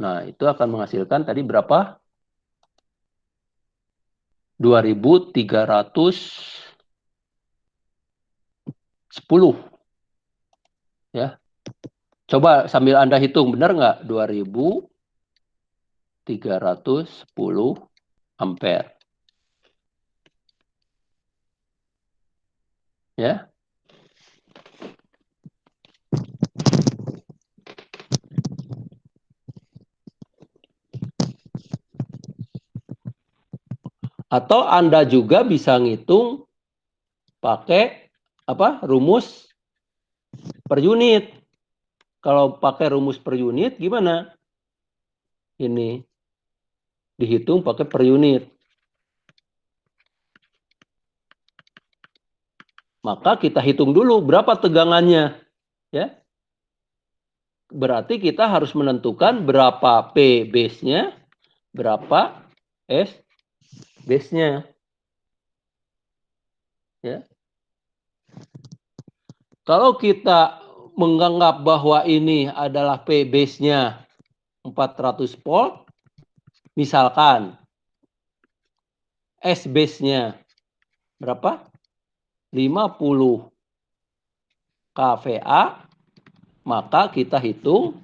Nah, itu akan menghasilkan tadi berapa? 2310. Ya. Coba sambil Anda hitung, benar nggak? 2310 ampere. Ya. Atau Anda juga bisa ngitung pakai apa? Rumus per unit. Kalau pakai rumus per unit gimana? Ini dihitung pakai per unit. Maka kita hitung dulu berapa tegangannya, ya. Berarti kita harus menentukan berapa P base-nya, berapa S base-nya. Ya. Kalau kita menganggap bahwa ini adalah P base-nya 400 volt, misalkan S base-nya berapa? 50 kVA, maka kita hitung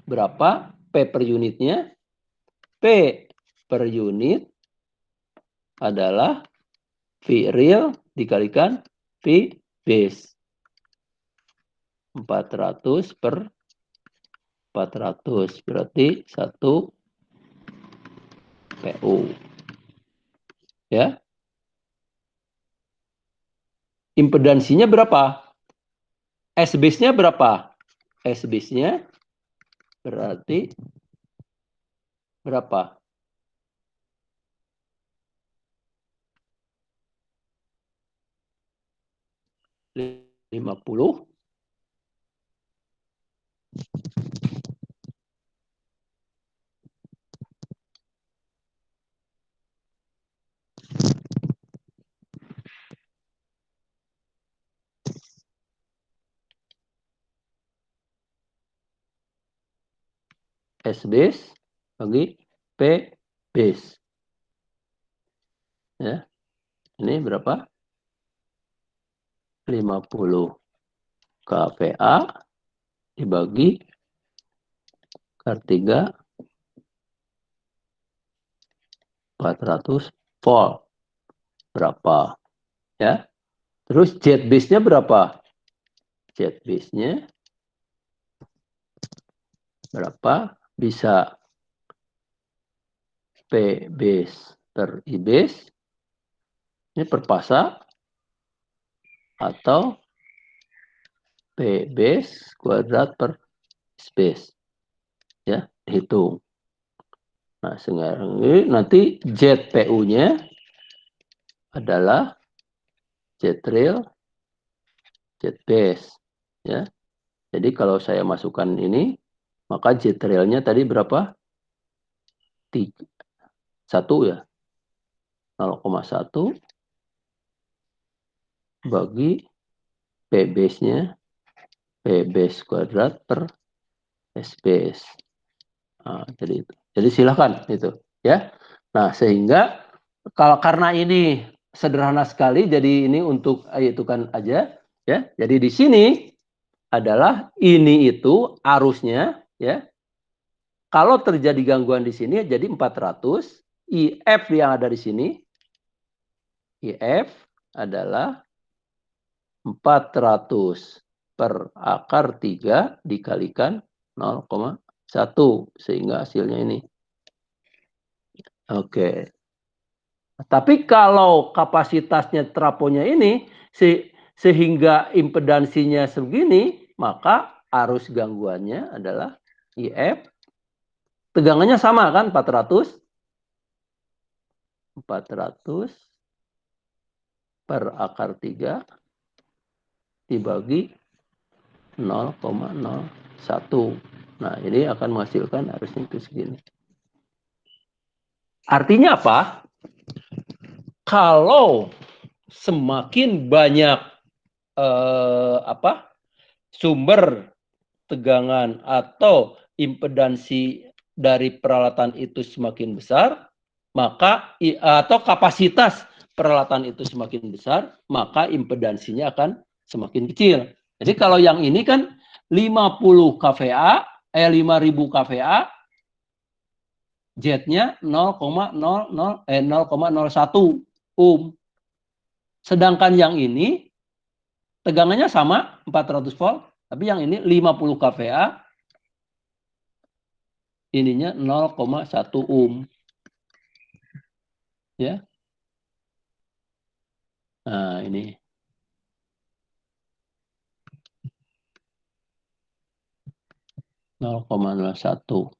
berapa P per unitnya. P per unit adalah V real dikalikan V base. 400 per 400 berarti 1 PU. Ya. Impedansinya berapa? S base-nya berapa? S base-nya berarti berapa? Lima puluh S base bagi P base. Ya. Ini berapa? 50 kVA dibagi R3 400 volt. Berapa? Ya. Terus jet base-nya berapa? Jet base-nya berapa? Bisa P base per I base. Ini per pasa atau P base kuadrat per S base. Ya, hitung. Nah, sekarang ini nanti jet PU-nya adalah jet real, jet base. Ya. Jadi kalau saya masukkan ini, maka jet realnya tadi berapa? 1 ya. 0,1 bagi P base-nya P base kuadrat per S base. Nah, jadi itu. Jadi silakan itu, ya. Nah, sehingga karena ini sederhana sekali, jadi ini untuk itu kan aja, ya. Jadi di sini adalah ini itu arusnya, ya. Kalau terjadi gangguan di sini jadi 400, IF yang ada di sini, IF adalah 400 per akar 3 dikalikan 0,1 sehingga hasilnya ini. Oke. Tapi kalau kapasitasnya trafonya ini sehingga impedansinya segini, maka arus gangguannya adalah IF. Tegangannya sama kan 400 per akar 3 dibagi 0,01. Nah, ini akan menghasilkan arusnya itu segini. Artinya apa? Kalau semakin banyak sumber tegangan atau impedansi dari peralatan itu semakin besar, maka atau kapasitas peralatan itu semakin besar, maka impedansinya akan semakin kecil. Jadi kalau yang ini kan 50 kVA, 5000 kVA, jetnya 0,01 ohm. Sedangkan yang ini tegangannya sama 400 volt, tapi yang ini 50 kVA, ininya 0,1 ohm. Ya. Nah, ini. (0,01).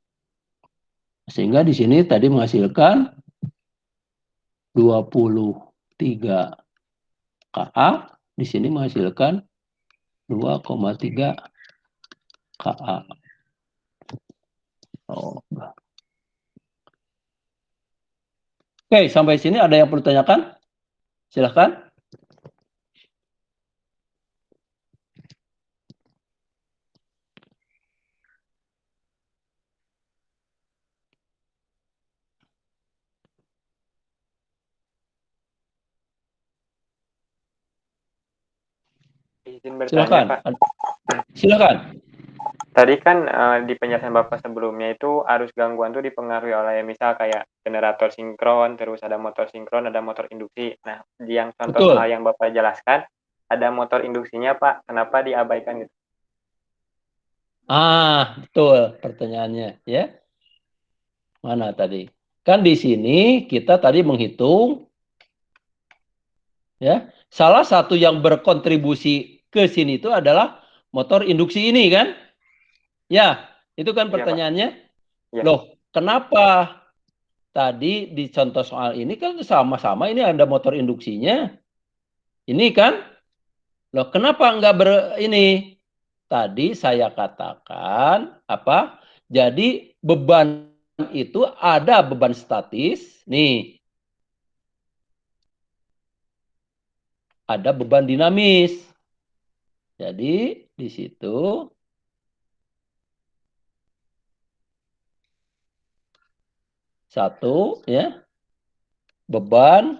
Sehingga di sini tadi menghasilkan 23 KA di sini menghasilkan 2,3 KA. Oh. Oke, sampai sini ada yang perlu tanyakan? Silahkan. Izin bertanya, Silakan. Pak. Silakan. Tadi kan di penjelasan Bapak sebelumnya itu arus gangguan itu dipengaruhi oleh misal kayak generator sinkron, terus ada motor sinkron, ada motor induksi. Nah, yang contoh Betul. soal yang Bapak jelaskan, ada motor induksinya, Pak. Kenapa diabaikan gitu? Betul pertanyaannya, ya. Mana tadi? Kan di sini kita tadi menghitung, ya. Salah satu yang berkontribusi ke sini itu adalah motor induksi ini, kan? Ya, itu kan Iya, Pak. pertanyaannya. Iya. Loh, kenapa tadi di contoh soal ini kan sama-sama ini ada motor induksinya. Ini kan? Loh, kenapa enggak ini? Tadi saya katakan apa? Jadi beban itu ada beban statis, nih. Ada beban dinamis. Jadi di situ satu, ya, beban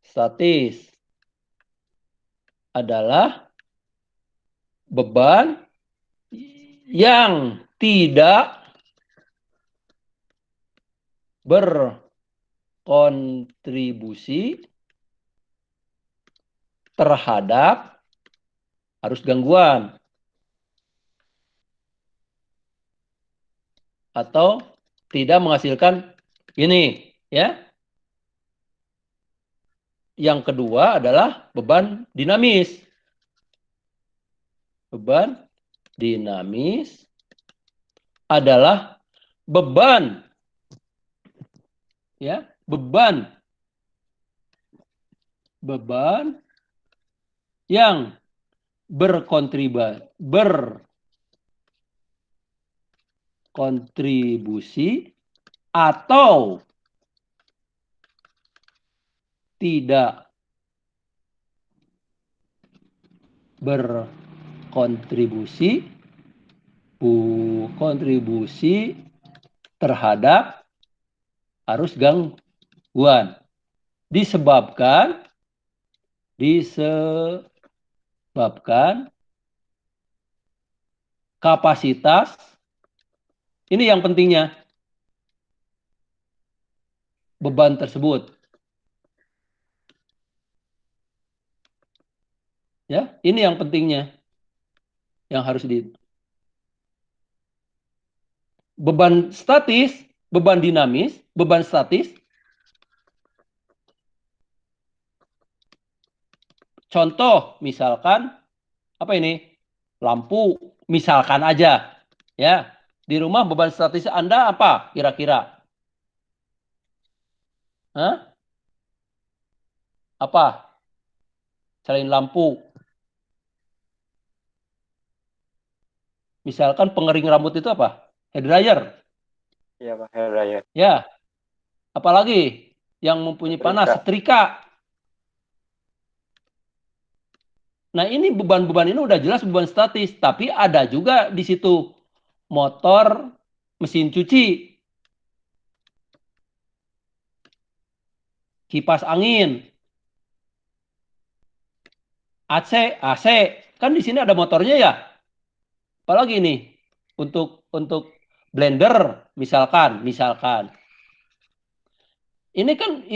statis adalah beban yang tidak berkontribusi terhadap arus gangguan atau tidak menghasilkan ini, ya. Yang kedua adalah beban dinamis. Beban dinamis adalah beban, ya, beban yang berkontribusi atau tidak berkontribusi terhadap arus gangguan disebabkan kapasitas, ini yang pentingnya, beban tersebut. Ya, ini yang pentingnya. Yang harus beban statis, beban dinamis, beban statis. Contoh, misalkan apa ini? Lampu, misalkan aja, ya. Di rumah beban statis Anda apa kira-kira? Hah? Apa? Selain lampu. Misalkan pengering rambut itu apa? Hair dryer. Iya, Pak. Hair dryer. Ya. Apalagi yang mempunyai panas, setrika. Nah, ini beban-beban ini udah jelas beban statis, tapi ada juga di situ motor, mesin cuci, kipas angin, AC, kan di sini ada motornya ya. Apalagi nih untuk blender misalkan. Ini kan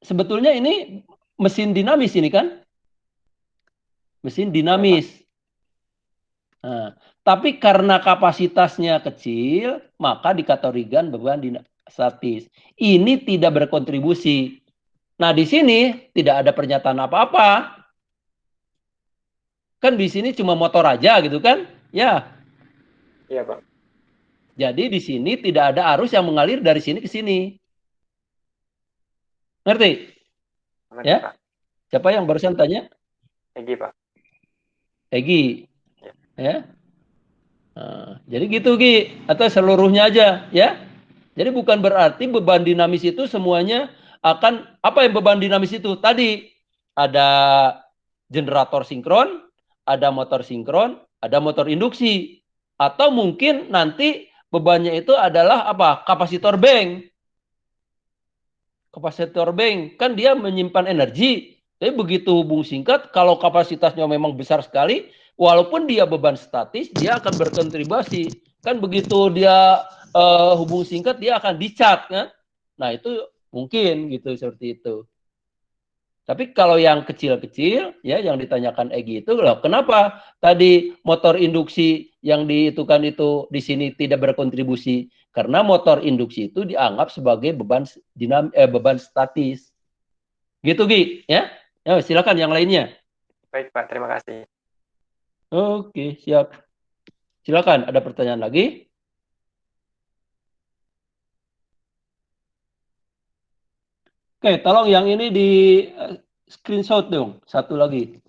sebetulnya ini mesin dinamis ini kan? Mesin dinamis. Nah, tapi karena kapasitasnya kecil, maka dikategorikan beban statis. Ini tidak berkontribusi. Nah, di sini tidak ada pernyataan apa-apa. Kan di sini cuma motor aja gitu kan? Ya. Iya, Pak. Jadi di sini tidak ada arus yang mengalir dari sini ke sini. Ngerti? Ngerti, Ya? Pak. Siapa yang barusan tanya? Egi, Pak. Egi, Ya. ya. Nah, jadi gitu Gi, atau seluruhnya aja, ya. Jadi bukan berarti beban dinamis itu semuanya akan apa yang beban dinamis itu? Tadi ada generator sinkron, ada motor sinkron, ada motor induksi. Atau mungkin nanti bebannya itu adalah apa? Kapasitor bank. Kapasitor bank kan dia menyimpan energi. Tapi begitu hubung singkat, kalau kapasitasnya memang besar sekali, walaupun dia beban statis, dia akan berkontribusi. Kan begitu dia hubung singkat, dia akan di-charge kan? Nah itu mungkin gitu seperti itu. Tapi kalau yang kecil-kecil, ya yang ditanyakan Egi itu, loh, kenapa tadi motor induksi yang diitukan itu di sini tidak berkontribusi? Karena motor induksi itu dianggap sebagai beban statis. Gitu Gi, ya? Ya, silakan yang lainnya. Baik, Pak. Terima kasih. Oke, siap. Silakan, ada pertanyaan lagi? Oke, tolong yang ini di screenshot dong, satu lagi.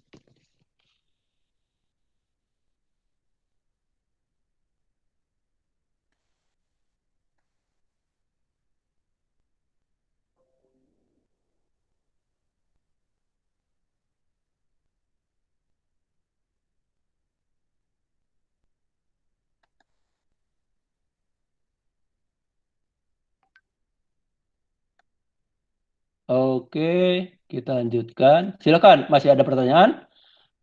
Oke, kita lanjutkan. Silakan, masih ada pertanyaan?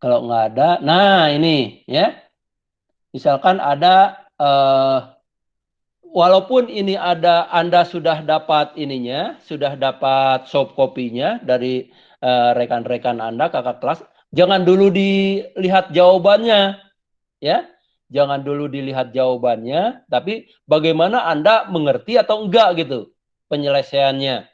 Kalau nggak ada, nah ini ya. Misalkan ada, walaupun ini ada, Anda sudah dapat ininya, sudah dapat soft copy-nya dari rekan-rekan Anda, kakak kelas, jangan dulu dilihat jawabannya, ya. Jangan dulu dilihat jawabannya, tapi bagaimana Anda mengerti atau enggak gitu penyelesaiannya,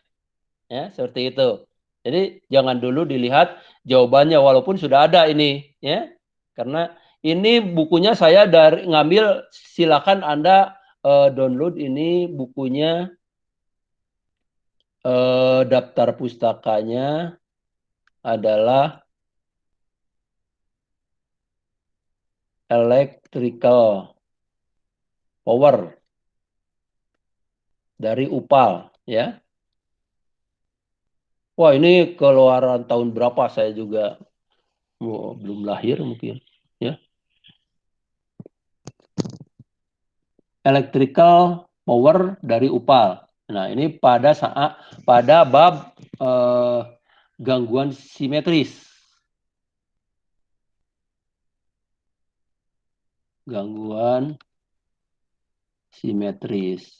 ya seperti itu. Jadi jangan dulu dilihat jawabannya walaupun sudah ada ini, ya. Karena ini bukunya saya dari ngambil, silakan Anda download ini bukunya, daftar pustakanya adalah Electrical Power dari UPAL, ya. Wah, ini keluaran tahun berapa saya juga belum lahir mungkin, ya. Electrical Power dari UPAL. Nah, ini pada bab gangguan simetris. Gangguan simetris.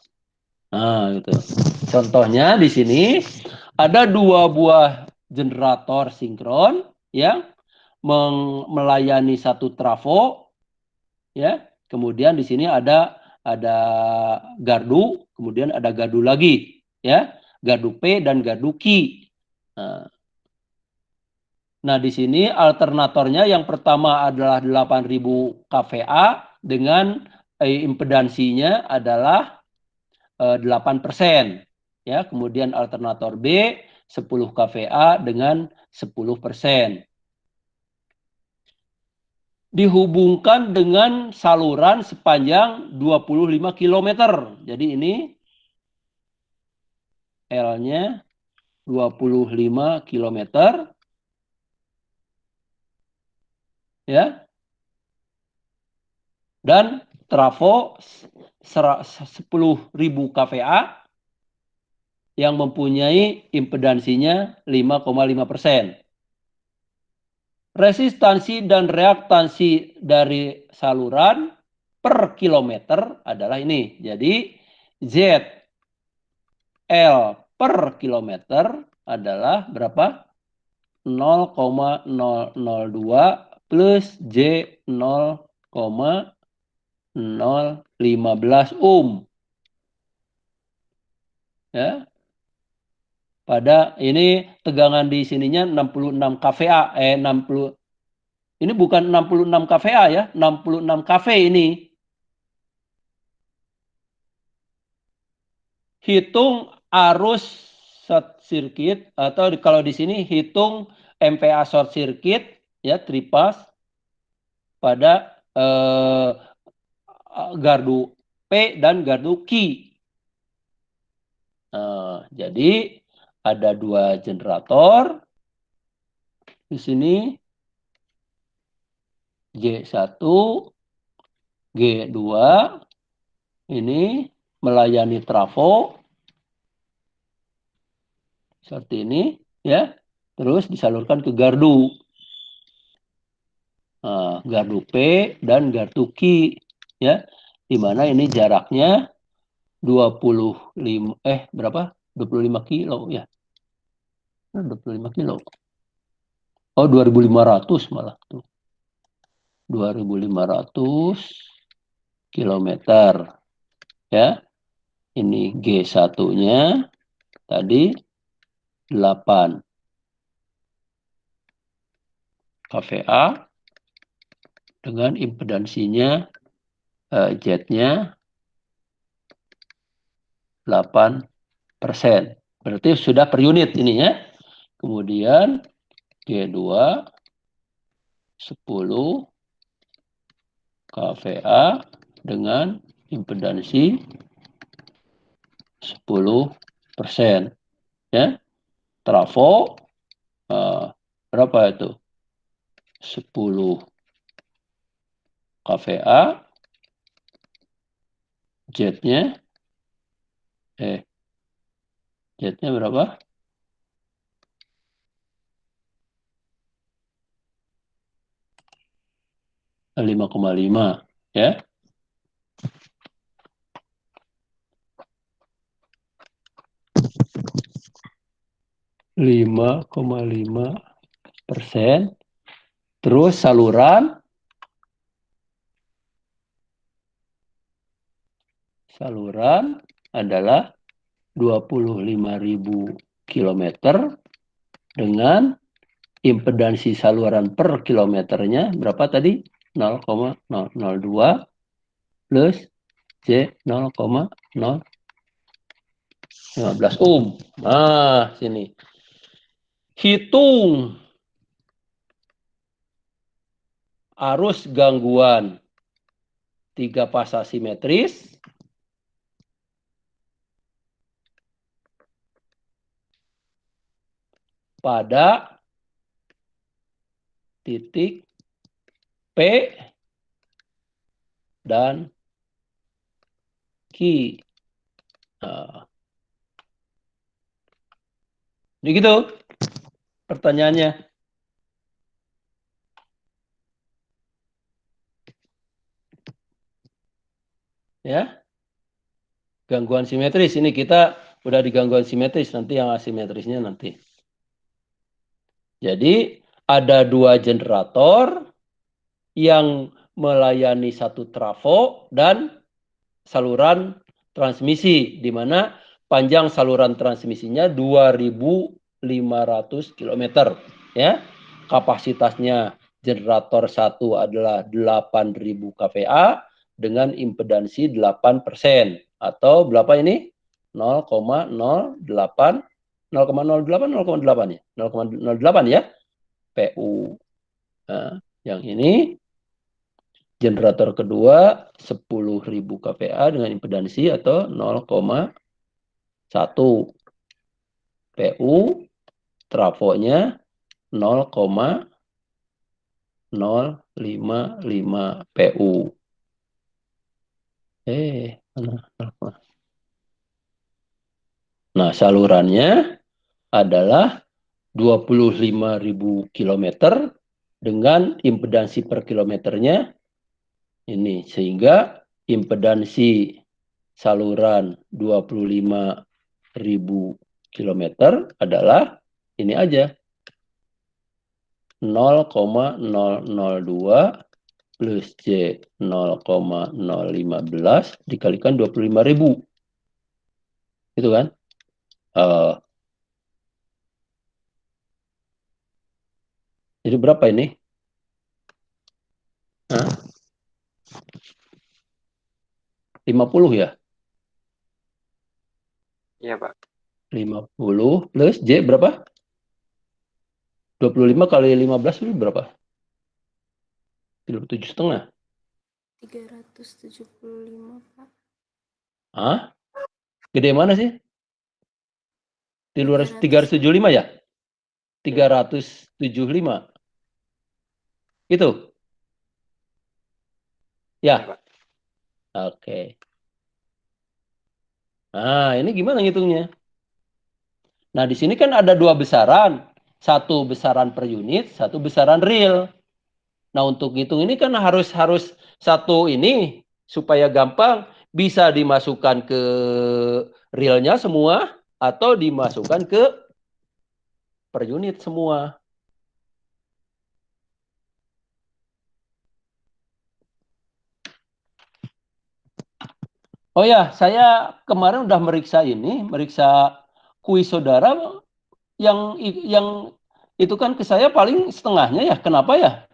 Nah, gitu. Contohnya di sini ada dua buah generator sinkron yang melayani satu trafo, ya. Kemudian di sini ada gardu, kemudian ada gardu lagi, ya. Gardu P dan gardu Q. Nah, di sini alternatornya yang pertama adalah 8.000 kVA dengan impedansinya adalah 8%. Ya, kemudian alternator B 10 kVA dengan 10%. Dihubungkan dengan saluran sepanjang 25 km. Jadi ini L-nya 25 km. Ya. Dan trafo 10.000 kVA yang mempunyai impedansinya 5,5%. Resistansi dan reaktansi dari saluran per kilometer adalah ini. Jadi ZL per kilometer adalah berapa? 0,002 plus J 0,015 ohm. Ya. Pada ini tegangan di sininya 66 kVA, 60. Ini bukan 66 kVA ya, 66 kV ini. Hitung arus short circuit, atau kalau di sini hitung MPa short circuit ya tripas pada gardu P dan gardu Q. Jadi ada 2 generator di sini, G1, G2 ini melayani trafo seperti ini, ya. Terus disalurkan ke gardu. Gardu P dan gardu Q, ya. Di mana ini jaraknya 25 kilo ya. 25 kilo. Oh, 2.500 malah tuh. 2.500 kilometer. Ya. Ini G1-nya tadi 8 kVA dengan impedansinya Z-nya 8%. Berarti sudah per unit ini ya. Kemudian G2 10 kVA dengan impedansi 10%. Ya. Trafo berapa itu? 10 kVA. Z-nya Z-nya berapa? 5,5 ya. %. Terus saluran adalah 25.000 kilometer dengan impedansi saluran per kilometernya berapa tadi? 0,002 plus J 0,015 ohm. Nah, sini. Hitung arus gangguan 3 fasa simetris pada titik P dan Q. Ini gitu pertanyaannya. Ya. Gangguan simetris. Ini kita udah di gangguan simetris. Nanti yang asimetrisnya nanti. Jadi ada 2 generator yang melayani 1 trafo dan saluran transmisi, di mana panjang saluran transmisinya 2.500 km. Ya. Kapasitasnya generator 1 adalah 8.000 kVA dengan impedansi 8%. Atau berapa ini? 0,08 ya. 0,08 ya. PU. Nah, yang ini generator kedua 10.000 kVA dengan impedansi atau 0,1 PU, trafonya 0,055 PU. Nah, salurannya adalah 25.000 km dengan impedansi per kilometernya ini, sehingga impedansi saluran 25.000 km adalah ini aja 0,002 plus J 0,015 dikalikan 25.000. Itu kan? Jadi berapa ini? 50 ya? Iya, Pak. 50 plus J berapa? 25 kali 15 itu berapa? 37,5. 375, Pak. Hah? Gede mana sih? 300. 375 ya? 375. Itu? Ya, Ya. Pak. Oke. Nah, ini gimana ngitungnya? Nah, di sini kan ada dua besaran. Satu besaran per unit, satu besaran real. Nah, untuk ngitung ini kan harus satu ini supaya gampang bisa dimasukkan ke realnya semua atau dimasukkan ke per unit semua. Oh ya, saya kemarin udah meriksa kuis saudara yang itu kan ke saya paling setengahnya ya. Kenapa ya?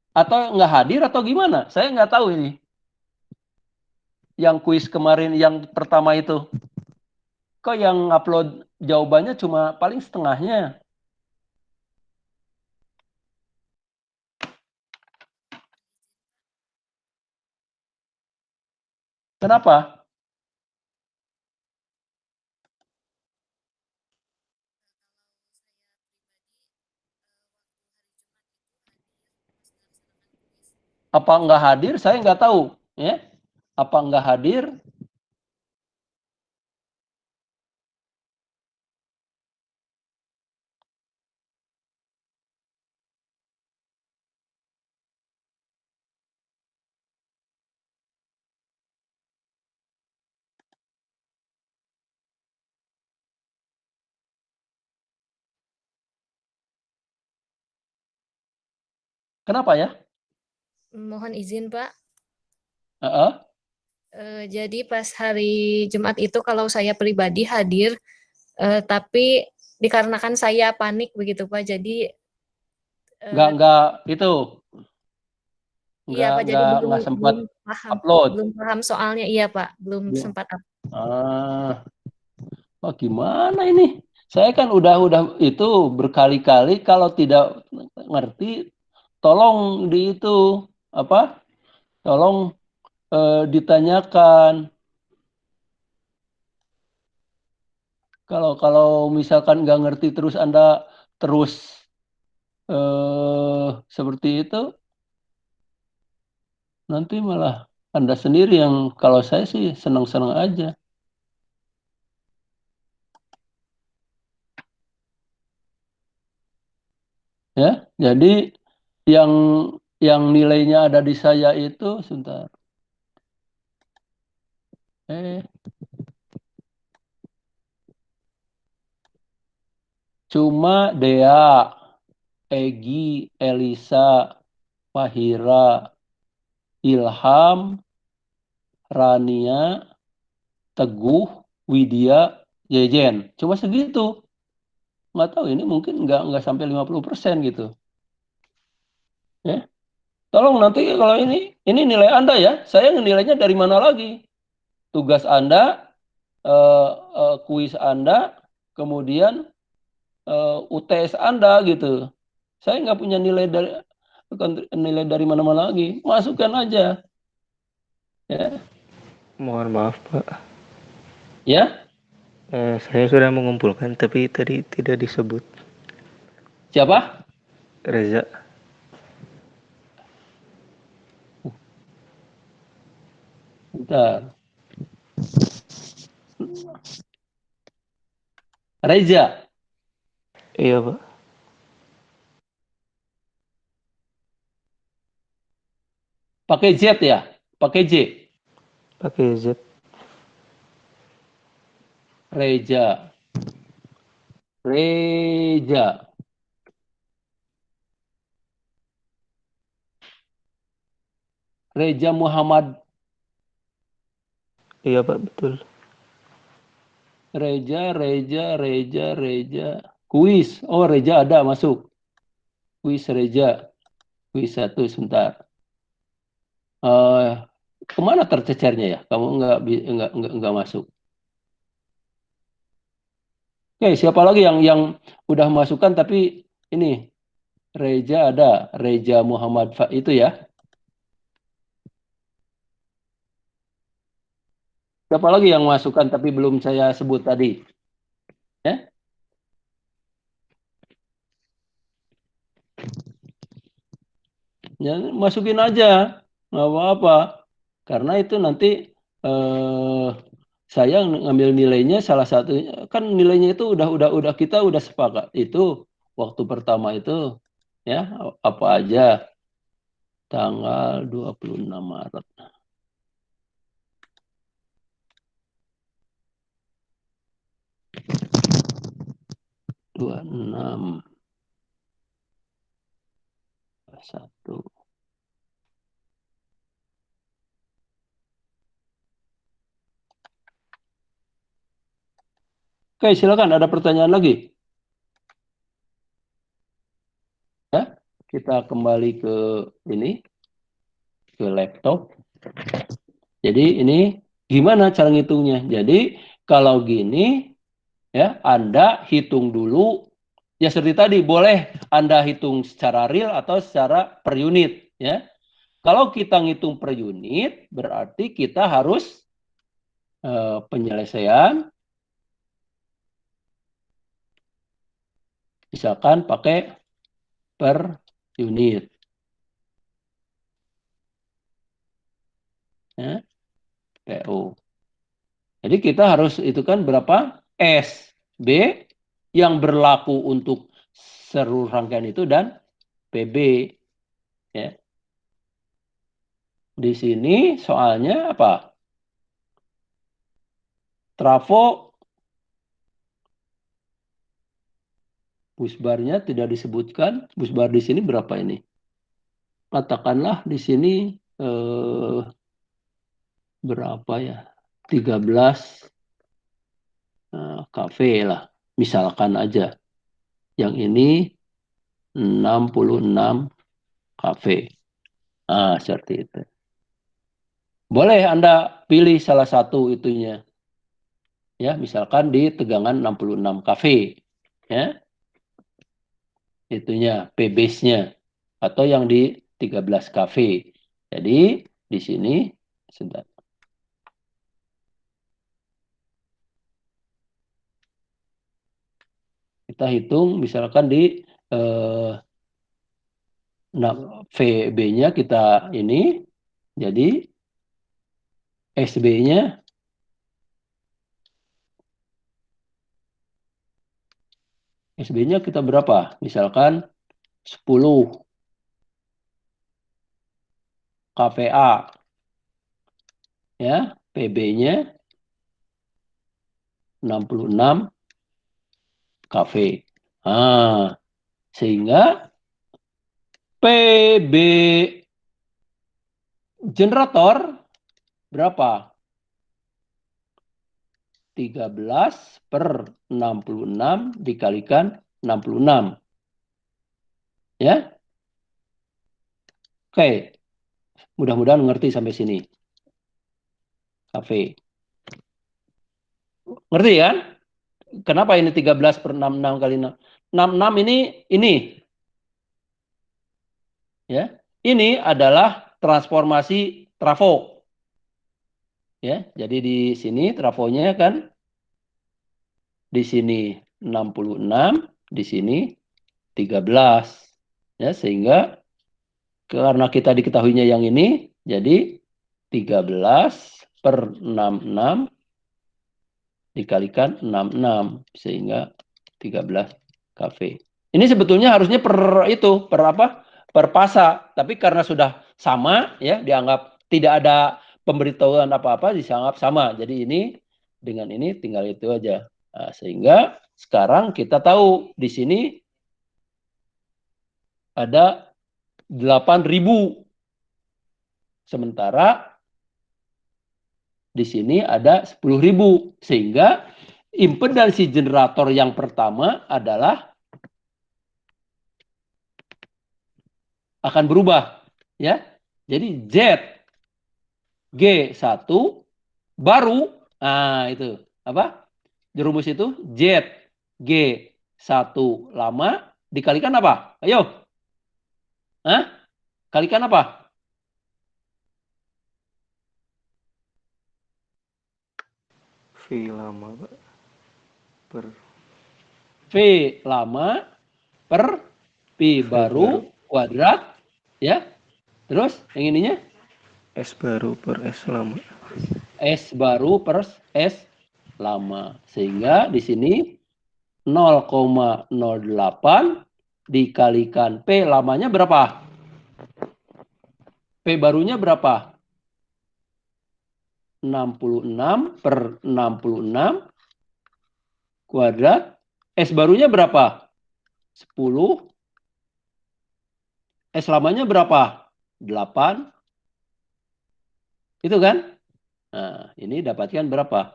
Atau nggak hadir atau gimana? Saya nggak tahu ini. Yang kuis kemarin yang pertama itu. Kok yang upload jawabannya cuma paling setengahnya? Kenapa? Apa nggak hadir? Saya nggak tahu. Ya? Apa nggak hadir? Kenapa ya? Mohon izin, Pak. Heeh. Jadi pas hari Jumat itu kalau saya pribadi hadir, tapi dikarenakan saya panik begitu Pak, jadi Nggak itu. iya Pak, jadi Nggak sempat belum paham, upload. belum paham soalnya iya Pak, belum Ya. sempat Ah, oh gimana ini? Saya kan udah itu berkali-kali kalau tidak ngerti, tolong di itu apa? Tolong ditanyakan. Kalau misalkan nggak ngerti terus Anda terus seperti itu, nanti malah Anda sendiri yang kalau saya sih senang-senang aja. Ya, jadi yang nilainya ada di saya itu sebentar. Cuma Dea, Egi, Elisa, Fahira, Ilham, Rania, Teguh, Widya, Yejen. Cuma segitu. Nggak tahu ini mungkin nggak sampai 50% gitu. Ya. Tolong nanti kalau ini nilai Anda ya. Saya nilainya dari mana lagi? Tugas Anda, kuis Anda, kemudian UTS Anda gitu. Saya nggak punya nilai dari mana-mana lagi. Masukkan aja. Ya. Mohon maaf, Pak. Ya. Saya sudah mengumpulkan, tapi tadi tidak disebut. Siapa? Reza. Bentar. Reza. Iya, Pak. Pakai Z ya? Pakai J. Pakai Z. Reza. Reza. Reza Muhammad. Iya, Pak, betul. Reza. Kuis. Oh, Reza ada masuk. Kuis Reza. Kuis 1 sebentar. Kemana tercecernya ya? Kamu nggak masuk. Oke, siapa lagi yang udah masukkan tapi ini Reja ada. Reja Muhammad itu ya. Siapa lagi yang masukkan tapi belum saya sebut tadi? Ya? Ya, masukin aja. Nggak apa-apa. Karena itu nanti saya ngambil nilainya salah satu kan nilainya itu udah kita udah sepakat itu waktu pertama itu ya apa aja tanggal 26 Maret 26 1. Oke, silakan ada pertanyaan lagi. Ya, kita kembali ke ini ke laptop. Jadi ini gimana cara ngitungnya? Jadi kalau gini ya, Anda hitung dulu ya seperti tadi boleh Anda hitung secara real atau secara per unit ya. Kalau kita ngitung per unit berarti kita harus penyelesaian misalkan pakai per unit ya, PO. Jadi kita harus itu kan berapa SB yang berlaku untuk seluruh rangkaian itu dan PB ya. Di sini soalnya apa? Trafo busbarnya tidak disebutkan. Busbar di sini berapa ini? Katakanlah di sini berapa ya? 13 kafe lah. Misalkan aja. Yang ini 66 kafe. Seperti itu. Boleh Anda pilih salah satu itunya. Ya, misalkan di tegangan 66 kafe. Ya. Itunya, P-base-nya. Atau yang di 13 kafe. Jadi, di sini sudah. Kita hitung misalkan di VB-nya kita ini. Jadi, SB-nya SB-nya kita berapa? Misalkan 10 KVA. Ya, PB-nya 66 KV. Sehingga PB generator berapa? 13/66 dikalikan 66. Ya? Oke. Mudah-mudahan mengerti sampai sini. KV. Ngerti kan? Kenapa ini 13/66 kali 6? 66 ini. Ya. Ini adalah transformasi trafo. Ya, jadi di sini trafonya kan di sini 66, di sini 13. Ya, sehingga karena kita diketahuinya yang ini, jadi 13/66 dikalikan 66 sehingga 13 KV. Ini sebetulnya harusnya per apa? Per pasa, tapi karena sudah sama ya, dianggap tidak ada pemberitahuan apa-apa, dianggap sama. Jadi ini dengan ini tinggal itu aja. Sehingga sekarang kita tahu di sini ada 8.000. Sementara di sini ada 10.000. Sehingga impedansi generator yang pertama adalah akan berubah. Ya. Jadi Z G1 baru, itu apa? Rumus itu Z G1 lama dikalikan apa? Ayo. Hah? Kalikan apa? V lama, Pak. Per V lama per P V baru kuadrat. Ya. Terus yang ininya? S baru per S lama. S baru per S lama. Sehingga di sini 0,08 dikalikan P lamanya berapa? P barunya berapa? 66 per 66 kuadrat. S barunya berapa? 10. S lamanya berapa? 8. Itu kan? Nah, ini dapatkan berapa?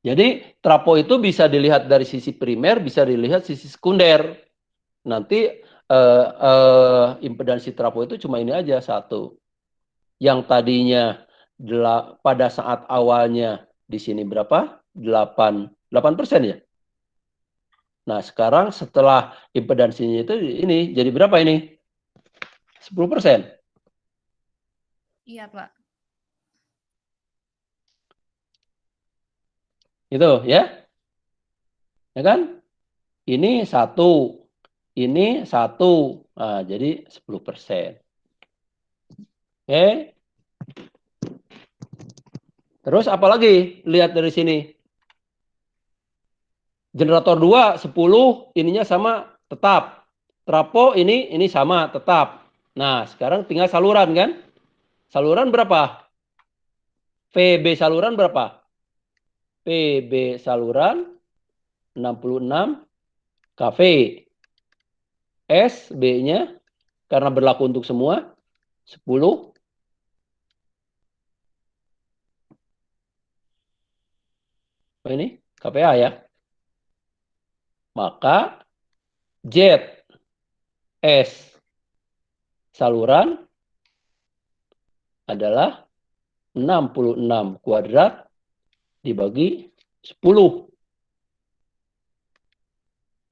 Jadi trapo itu bisa dilihat dari sisi primer, bisa dilihat sisi sekunder. Nanti impedansi trapo itu cuma ini aja satu. Yang tadinya pada saat awalnya di sini berapa? 8% ya. Nah, sekarang setelah impedansinya itu ini jadi berapa ini? 10%. Iya, Pak. Itu ya. Ya kan? Ini 1. Ini 1. Nah, jadi 10%. Oke. Terus apa lagi? Lihat dari sini. Generator 2 10, ininya sama tetap. Trapo ini sama tetap. Nah, sekarang tinggal saluran kan? Saluran berapa? PB saluran berapa? PB saluran 66 kV. S B-nya karena berlaku untuk semua 10. Oh, ini KPA ya. Maka Z S saluran adalah 66 kuadrat dibagi 10.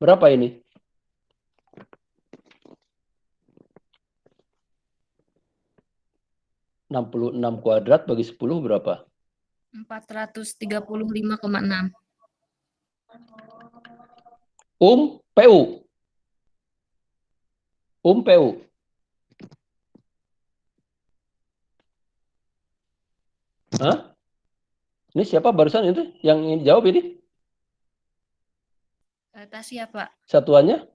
Berapa ini? 66 kuadrat bagi 10 berapa? 435,6. PU. PU. Hah? Ini siapa barusan itu yang jawab ini? Tasya, Pak. Satuannya?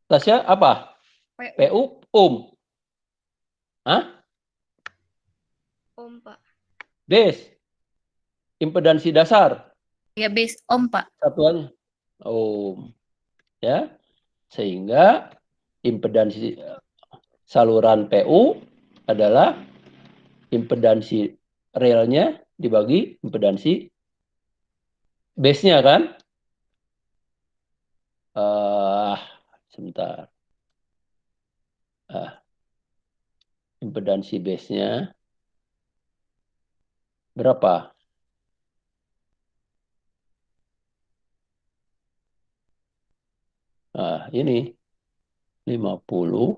Tasya apa? PU. Hah? Pak. Base. Impedansi dasar. Ya, base Pak. Satuannya. Ya. Sehingga impedansi saluran PU adalah impedansi relnya dibagi impedansi base-nya kan? Sebentar. Impedansi base-nya berapa? Nah, ini 50.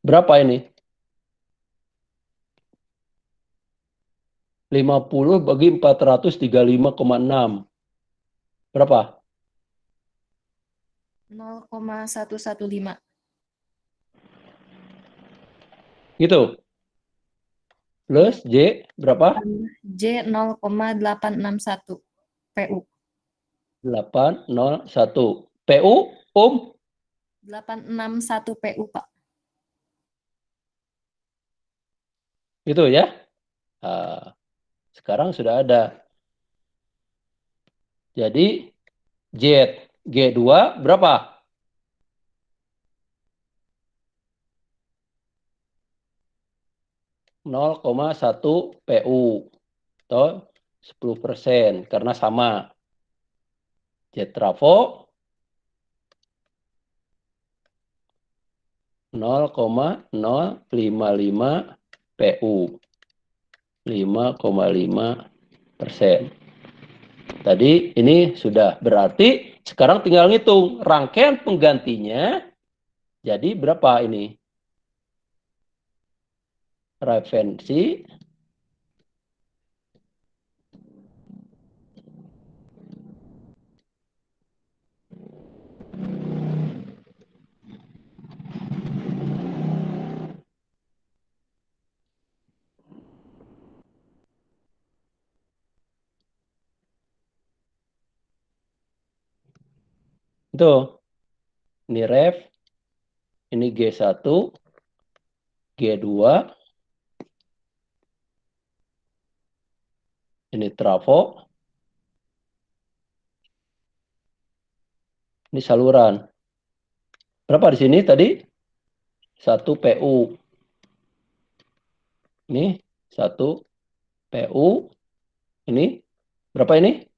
Berapa ini? 50 bagi 435,6. Berapa? 0,115. Gitu. Plus J berapa? J 0,861 PU. 801. PU 861 PU, Pak. Gitu ya. Nah, sekarang sudah ada. Jadi Z G2 berapa? 0,1 PU. Atau 10% karena sama. Z trafo 0,055 PU. 5,5%. Tadi ini sudah, berarti sekarang tinggal ngitung rangkaian penggantinya jadi berapa ini? Referensi itu. Ini ref, ini G1, G2, ini trafo, ini saluran. Berapa di sini tadi? 1 PU. Ini 1 PU. Ini berapa ini?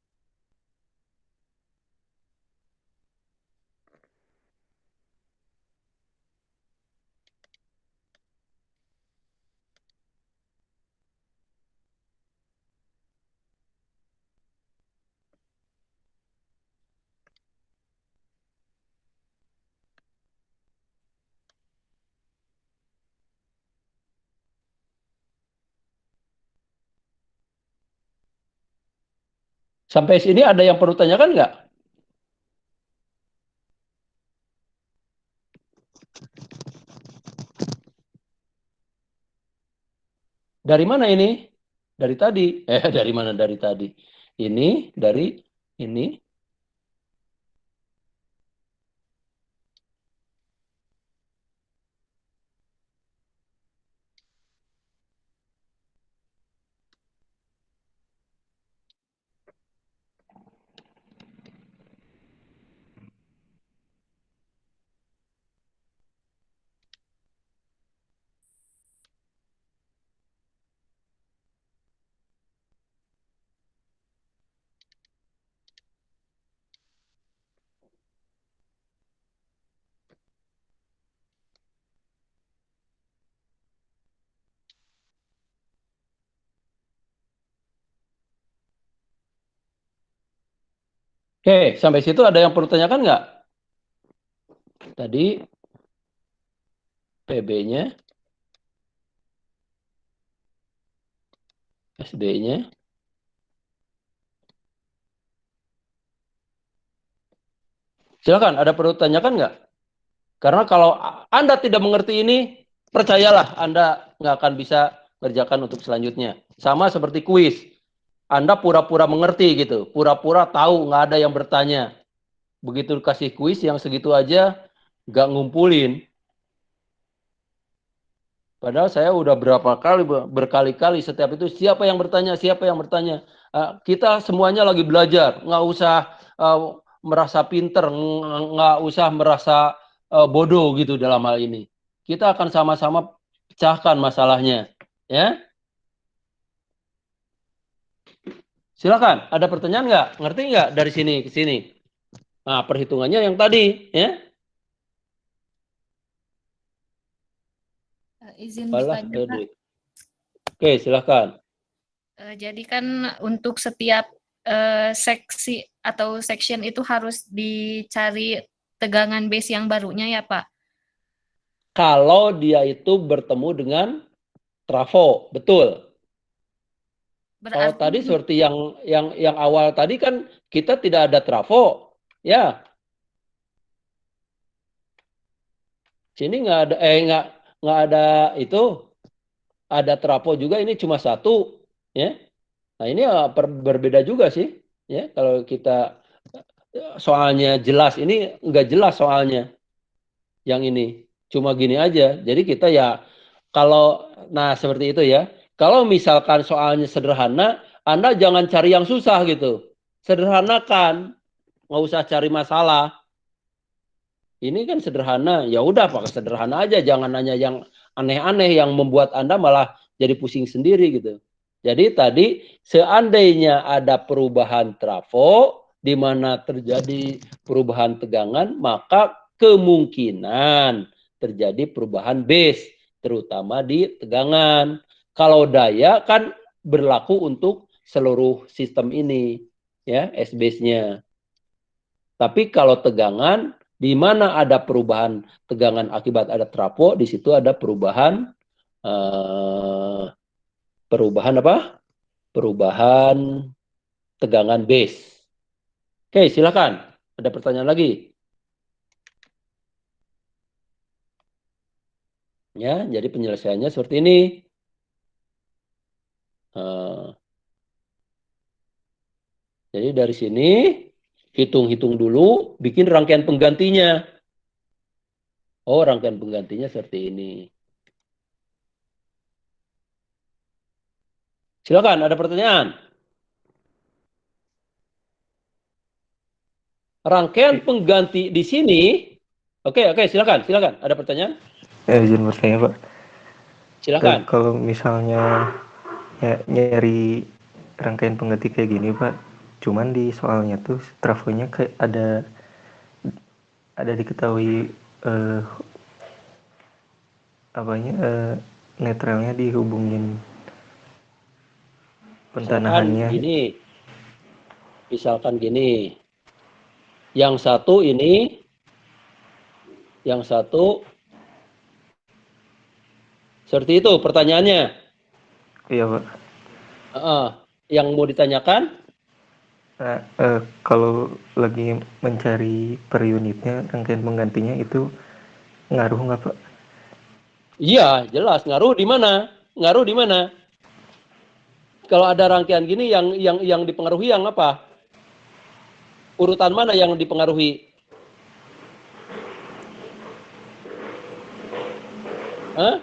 Sampai sini ada yang perlu tanyakan nggak? Dari mana ini? Dari tadi. Dari mana dari tadi? Ini dari ini. Oke, sampai situ ada yang perlu tanyakan nggak? Tadi PB-nya, SD-nya. Silakan, ada perlu tanyakan nggak? Karena kalau Anda tidak mengerti ini, percayalah Anda nggak akan bisa kerjakan untuk selanjutnya. Sama seperti kuis. Anda pura-pura mengerti gitu, pura-pura tahu, nggak ada yang bertanya. Begitu kasih kuis yang segitu aja, nggak ngumpulin. Padahal saya udah berkali-kali setiap itu, siapa yang bertanya, siapa yang bertanya. Kita semuanya lagi belajar, nggak usah merasa pinter, nggak usah merasa bodoh gitu dalam hal ini. Kita akan sama-sama pecahkan masalahnya, ya. Silakan, ada pertanyaan nggak? Ngerti nggak dari sini ke sini? Nah, perhitungannya yang tadi, ya. Izin bertanya, Pak. Oke, silakan. Jadi kan untuk setiap seksi atau section itu harus dicari tegangan base yang barunya ya, Pak? Kalau dia itu bertemu dengan trafo, betul. Kalau tadi seperti yang awal tadi kan kita tidak ada trafo, ya. Sini nggak ada, nggak ada itu, ada trafo juga. Ini cuma satu, ya. Nah ini berbeda juga sih, ya. Kalau kita soalnya jelas, ini nggak jelas soalnya. Yang ini cuma gini aja. Jadi kita ya kalau, nah seperti itu ya. Kalau misalkan soalnya sederhana, Anda jangan cari yang susah gitu. Sederhanakan, nggak usah cari masalah. Ini kan sederhana, ya udah pakai sederhana aja, jangan nanya yang aneh-aneh yang membuat Anda malah jadi pusing sendiri gitu. Jadi tadi seandainya ada perubahan trafo di mana terjadi perubahan tegangan, maka kemungkinan terjadi perubahan base, terutama di tegangan. Kalau daya kan berlaku untuk seluruh sistem ini, ya, S-base-nya. Tapi kalau tegangan, di mana ada perubahan tegangan akibat ada trafo, di situ ada perubahan perubahan apa? Perubahan tegangan base. Oke, silakan. Ada pertanyaan lagi? Ya, jadi penyelesaiannya seperti ini. Jadi dari sini hitung-hitung dulu, bikin rangkaian penggantinya. Oh, rangkaian penggantinya seperti ini. Silakan, ada pertanyaan? Rangkaian pengganti di sini. Oke, silakan. Ada pertanyaan? Izin bertanya, Pak. Silakan. Kalau misalnya nyari rangkaian pengganti kayak gini, Pak, cuman di soalnya tuh trafonya kayak ada diketahui netralnya dihubungin pentanahannya. Misalkan gini. Yang satu ini, yang satu seperti itu pertanyaannya. Iya, Pak. Yang mau ditanyakan? Nah, kalau lagi mencari per unitnya rangkaian penggantinya itu ngaruh nggak, Pak? Iya, jelas ngaruh di mana? Ngaruh di mana? Kalau ada rangkaian gini yang dipengaruhi yang apa? Urutan mana yang dipengaruhi? Hah?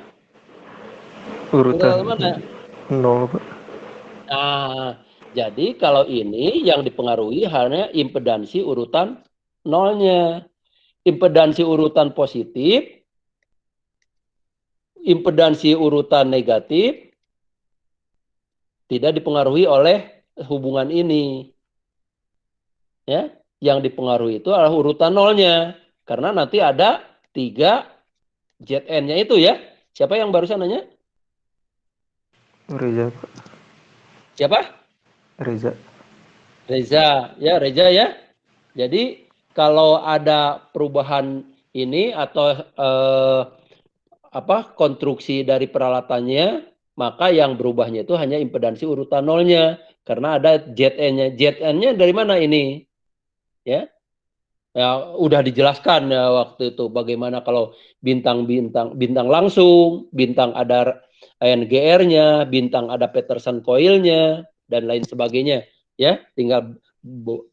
Urutan mana? 0, Pak. Nah, jadi kalau ini yang dipengaruhi hanya impedansi urutan nolnya. Impedansi urutan positif, impedansi urutan negatif, tidak dipengaruhi oleh hubungan ini. Ya, yang dipengaruhi itu adalah urutan nolnya. Karena nanti ada 3 Zn-nya itu ya. Siapa yang barusan nanya? Reza, Pak. Siapa? Reza. Reza ya. Jadi kalau ada perubahan ini atau konstruksi dari peralatannya, maka yang berubahnya itu hanya impedansi urutan nolnya karena ada Zn-nya. Zn-nya dari mana ini? Ya. Ya, udah dijelaskan ya waktu itu bagaimana kalau bintang langsung, bintang ada NGR-nya, bintang ada Peterson coil-nya dan lain sebagainya. Ya, tinggal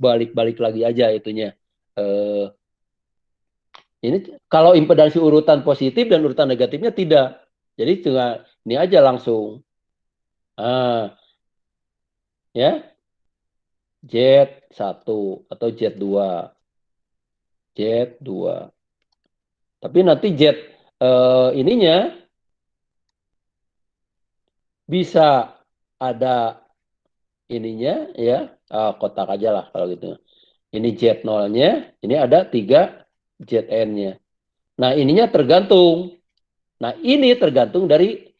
balik-balik lagi aja itunya. Ini kalau impedansi urutan positif dan urutan negatifnya tidak. Jadi tinggal ini aja langsung. Ya. Z1 atau Z2. Z2. Tapi nanti Z ininya bisa ada ininya ya, kotak aja lah kalau gitu. Ini Z0-nya, ini ada 3 Zn-nya. Nah, ininya tergantung. Nah, ini tergantung dari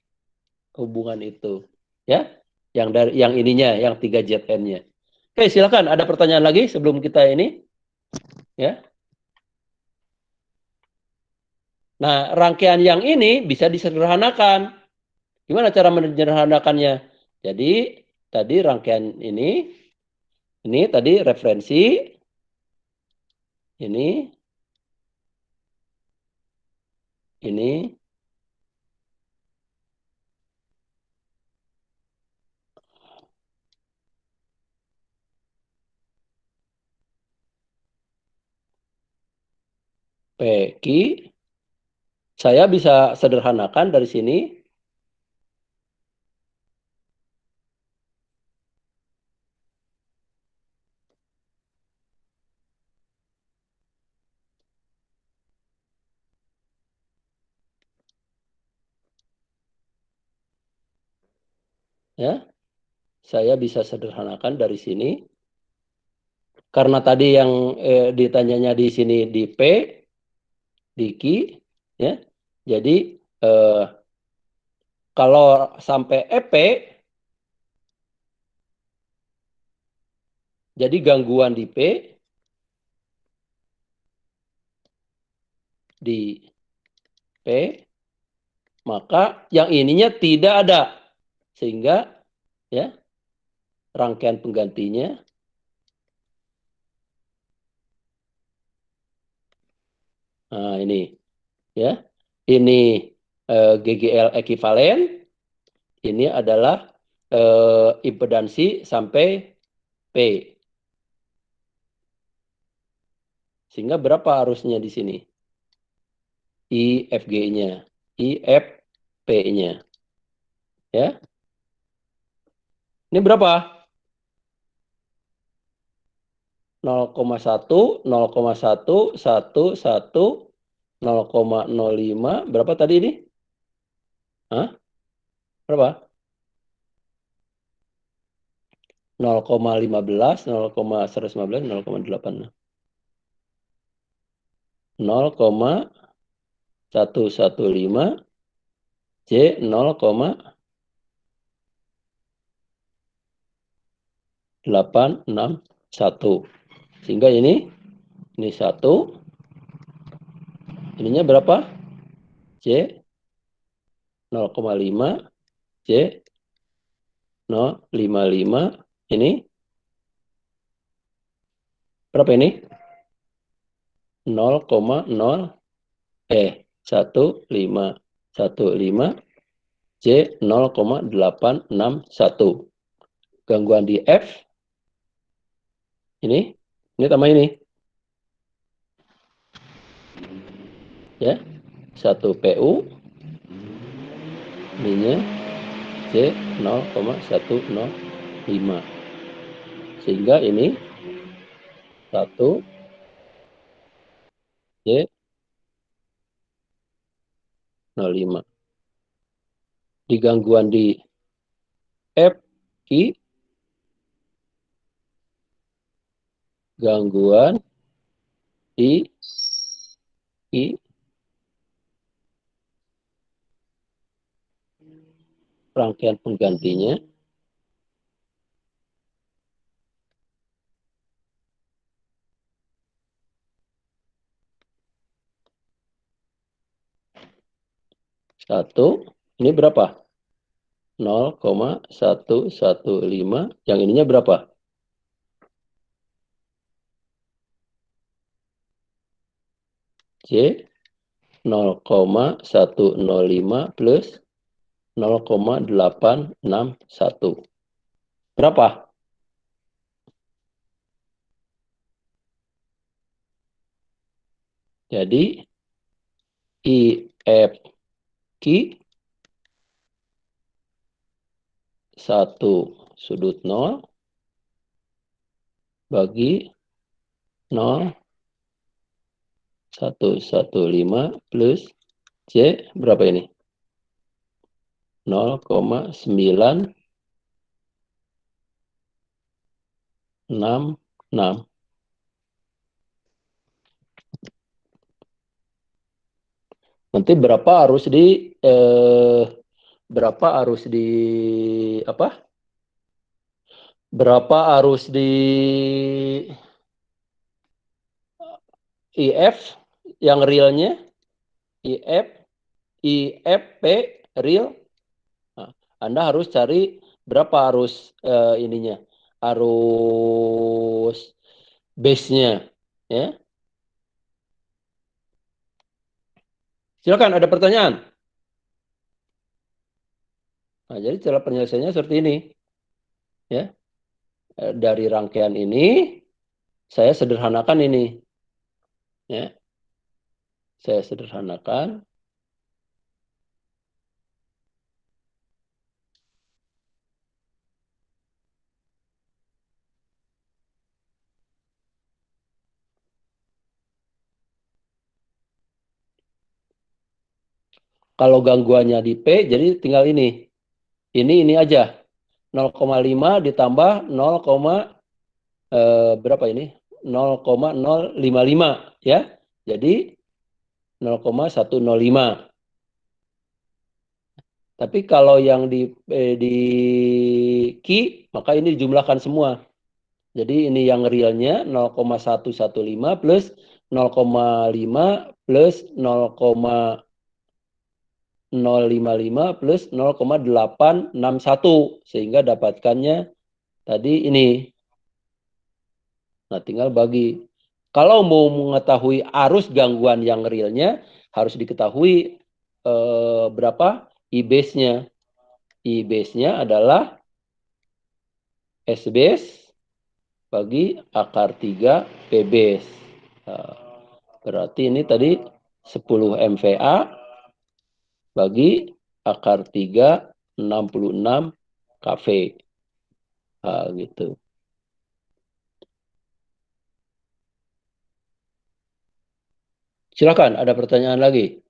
hubungan itu. Ya. Yang ininya, yang 3 Zn-nya. Oke, silakan. Ada pertanyaan lagi sebelum kita ini? Ya. Nah, rangkaian yang ini bisa disederhanakan. Gimana cara menyederhanakannya? Jadi, tadi rangkaian ini tadi referensi, ini, PQ, saya bisa sederhanakan dari sini. Ya, saya bisa sederhanakan dari sini. Karena tadi yang ditanyanya di sini di P, di Q, ya. Jadi kalau sampai EP, jadi gangguan di P, di P, maka yang ininya tidak ada. Sehingga ya rangkaian penggantinya nah ini ya. Ini GGL ekivalen, ini adalah impedansi sampai P. Sehingga berapa arusnya di sini? IFG-nya, IFP-nya. Ya. Ini berapa? 0,1, 0,1, 1, 1, 0,05. Berapa tadi ini? Hah? Berapa? 0,15, 0,115, 0,8. 0,115 J 0,861. Sehingga ini 1. Ininya berapa? J 0,5 J 0,55. Ini berapa ini? 1,1515 J 0,861. Gangguan di F. Ini tambah ini. Ya. 1 PU. Ininya J 0,105. Sehingga ini 1 J 0,5. Di gangguan di F, I, gangguan di I, rangkaian penggantinya satu. Ini berapa? 0,115. Yang ininya berapa? J 0,105 plus 0,861. Berapa? Jadi IFQ 1/0 bagi 0,115 plus J berapa ini? 0,966. Nanti berapa harus di apa? Berapa harus di IF yang realnya? IFP real. Nah, Anda harus cari berapa arus ininya, arus base-nya, ya. Silakan, ada pertanyaan. Nah, jadi cara penyelesaiannya seperti ini, ya. Dari rangkaian ini, saya sederhanakan ini, ya. Saya sederhanakan. Kalau gangguannya di P, jadi tinggal ini. Ini aja. 0,5 ditambah 0, berapa ini? 0,055 ya. Jadi 0,105. Tapi kalau yang di key, maka ini dijumlahkan semua. Jadi ini yang realnya 0,115 plus 0,5 plus 0,055 plus 0,861. Sehingga dapatkannya tadi ini. Nah, tinggal bagi. Kalau mau mengetahui arus gangguan yang realnya, harus diketahui berapa I-base-nya. I-base-nya adalah S-base bagi akar 3 P-base. Nah, berarti ini tadi 10 MVA bagi akar 3, 66 kV. Nah, gitu. Silakan, ada pertanyaan lagi?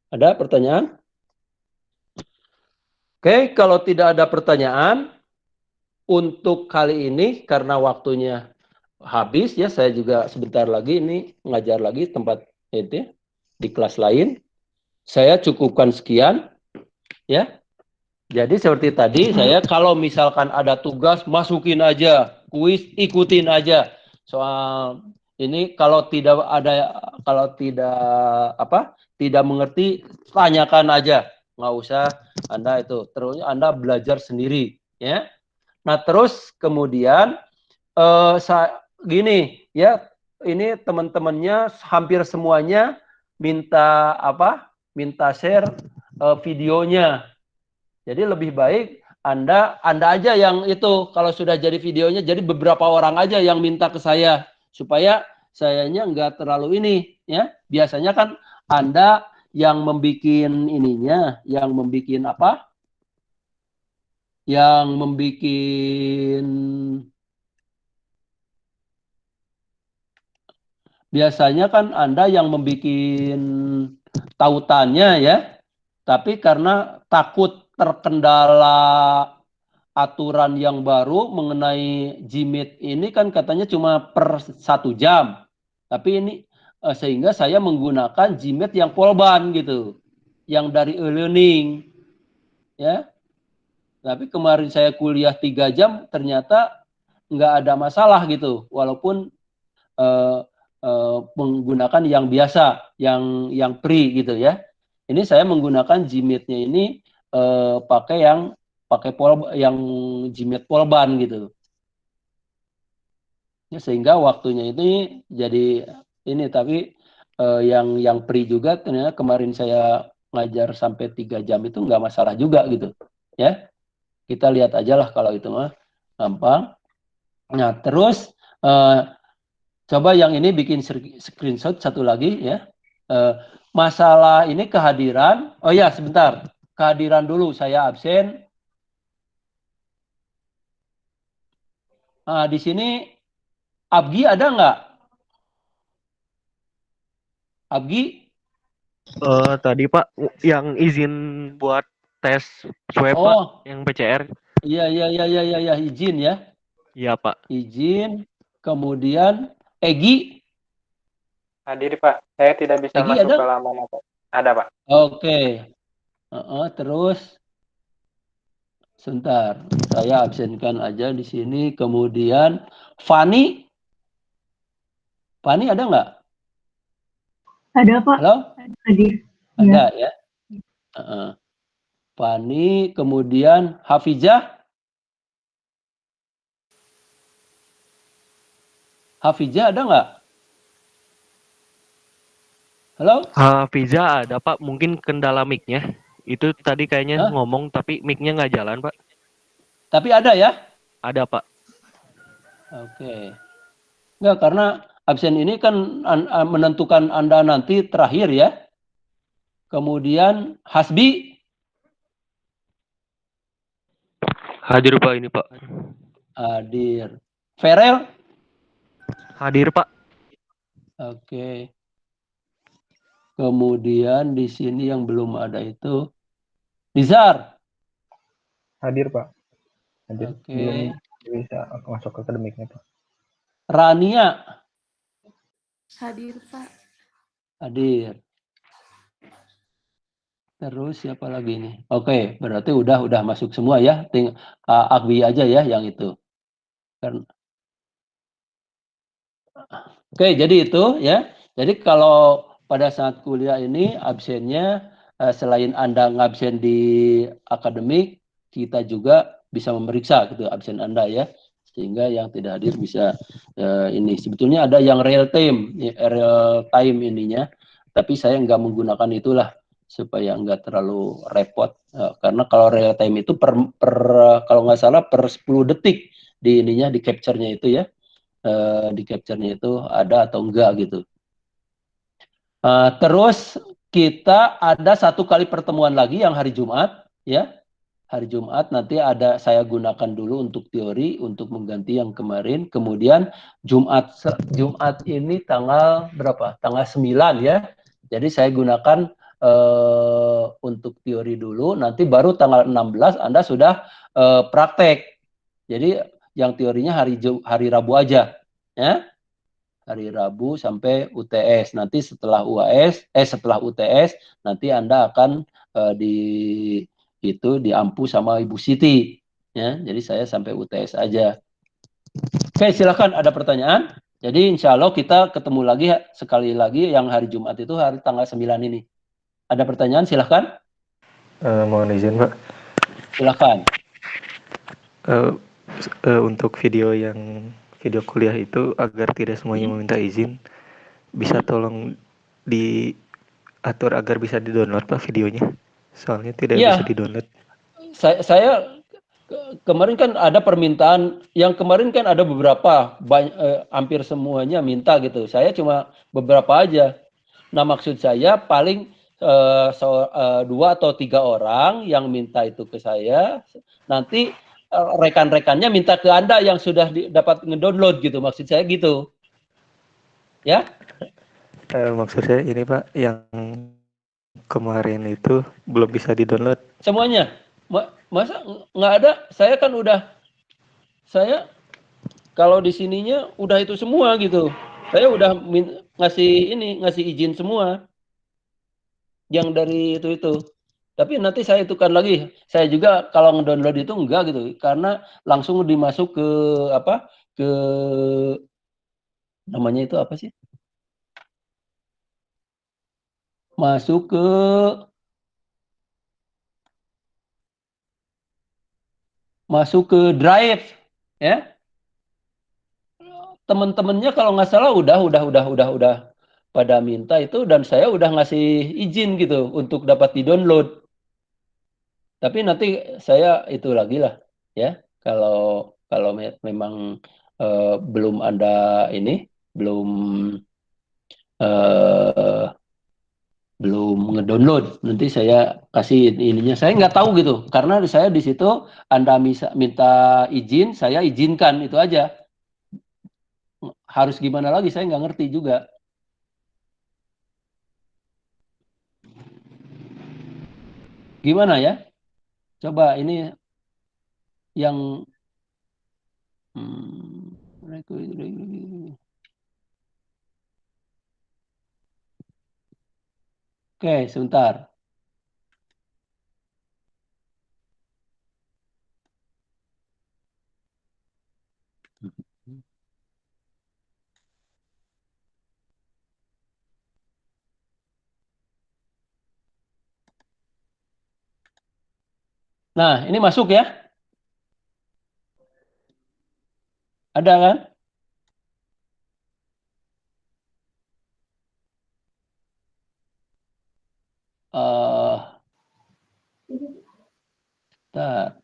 Ada pertanyaan? Oke, kalau tidak ada pertanyaan, untuk kali ini karena waktunya habis ya, saya juga sebentar lagi ini ngajar lagi tempat itu di kelas lain. Saya cukupkan sekian ya. Jadi seperti tadi saya kalau misalkan ada tugas masukin aja, kuis ikutin aja. Soal ini kalau tidak tidak mengerti tanyakan aja. Nggak usah Anda itu. Terus Anda belajar sendiri ya. Nah, terus kemudian gini ya, ini teman-temannya hampir semuanya minta minta share videonya. Jadi lebih baik Anda aja yang itu kalau sudah jadi videonya, jadi beberapa orang aja yang minta ke saya supaya sayanya nggak terlalu ini ya. Biasanya kan Anda yang membikin ininya, yang membikin Yang membikin biasanya kan Anda yang membikin tautannya ya. Tapi karena takut terkendala aturan yang baru mengenai Gmeet ini kan katanya cuma per 1 jam. Tapi ini sehingga saya menggunakan Gmeet yang polban gitu. Yang dari e-learning. Ya. Tapi kemarin saya kuliah 3 jam ternyata nggak ada masalah gitu. Walaupun menggunakan yang biasa, yang free gitu ya. Ini saya menggunakan Gmeet-nya ini pakai yang Gmeet polban gitu. Ya, sehingga waktunya ini jadi ini tapi yang free juga ternyata kemarin saya ngajar sampai 3 jam itu nggak masalah juga gitu. Ya. Kita lihat aja lah kalau itu mah gampang. Nah, terus coba yang ini bikin screenshot satu lagi ya. Masalah ini kehadiran. Oh ya, sebentar. Kehadiran dulu saya absen. Di sini Abgi ada nggak? Abgi? Tadi Pak yang izin buat tes swab Pak, yang PCR. Iya, izin ya. Iya Pak. Izin. Kemudian Egi. Hadir Pak, saya tidak bisa Egi masuk ada? ke laman apa. Ada Pak. Oke. Terus sebentar, saya absenkan aja di sini. Kemudian Fani ada nggak? Ada Pak. Halo? Hadir. Ada ya. Fani, kemudian Hafijah. Hafijah ada nggak? Halo? Hafizah ada Pak, mungkin kendala mic-nya. Itu tadi kayaknya ngomong tapi mic-nya nggak jalan Pak. Tapi ada ya? Ada Pak. Oke. Enggak, karena absen ini kan menentukan Anda nanti terakhir ya. Kemudian Hasbi. Hadir Pak ini Pak. Hadir. Ferel. Hadir Pak. Oke. Kemudian di sini yang belum ada itu Nizar. Hadir, Pak. Hadir. Oke. Belum bisa masuk ke akademiknya, Pak. Rania Hadir, Pak. hadir. Terus siapa lagi nih? Oke, berarti udah masuk semua ya. Agbi aja ya yang itu. Oke, jadi itu ya. Jadi kalau pada saat kuliah ini absennya selain Anda ngabsen di akademik, kita juga bisa memeriksa gitu absen Anda ya. Sehingga yang tidak hadir bisa ini. Sebetulnya ada yang real time ininya, tapi saya nggak menggunakan itulah supaya nggak terlalu repot. Karena kalau real time itu kalau nggak salah per 10 detik di ininya di capture-nya itu ya. Di capture-nya itu ada atau enggak gitu. Terus kita ada satu kali pertemuan lagi yang hari Jumat ya. Hari Jumat nanti saya gunakan dulu untuk teori untuk mengganti yang kemarin. Kemudian Jumat ini tanggal berapa? Tanggal 9 ya. Jadi saya gunakan untuk teori dulu, nanti baru tanggal 16 Anda sudah praktek. Jadi yang teorinya hari Rabu aja ya. Hari Rabu sampai UTS. Nanti setelah setelah UTS nanti Anda akan diampu sama Ibu Siti ya. Jadi saya sampai UTS aja. Oke, silakan ada pertanyaan. Jadi insya Allah kita ketemu lagi sekali lagi yang hari Jumat itu hari tanggal 9 ini. Ada pertanyaan silahkan. Mohon izin, Pak. Silahkan. Untuk video kuliah itu agar tidak semuanya meminta izin, bisa tolong diatur agar bisa di-download Pak videonya. Soalnya tidak bisa di-download. Saya kemarin kan ada permintaan, yang kemarin kan ada beberapa, hampir semuanya minta gitu. Saya cuma beberapa aja. Nah maksud saya paling 2 atau 3 orang yang minta itu ke saya, nanti rekan-rekannya minta ke Anda yang sudah dapat ngedownload gitu, maksud saya gitu. Ya? Maksud saya ini Pak, yang kemarin itu belum bisa di-download. Semuanya? Masa nggak ada? Saya kan kalau di sininya udah itu semua gitu. Saya udah ngasih izin semua. Yang dari itu. Tapi nanti saya itukan lagi. Saya juga kalau ngedownload itu enggak gitu, karena langsung dimasuk ke ke namanya itu apa sih? Masuk ke drive ya. Teman-temannya kalau nggak salah udah pada minta itu, dan saya udah ngasih izin gitu untuk dapat di-download. Tapi nanti saya itu lagi lah ya, kalau memang belum ada ini, belum ngedownload, nanti saya kasih ininya. Saya nggak tahu gitu, karena saya di situ Anda minta izin, saya izinkan itu aja. Harus gimana lagi saya nggak ngerti juga. Gimana ya? Coba ini yang Oke, sebentar. Nah, ini masuk ya? Ada kan? Bentar.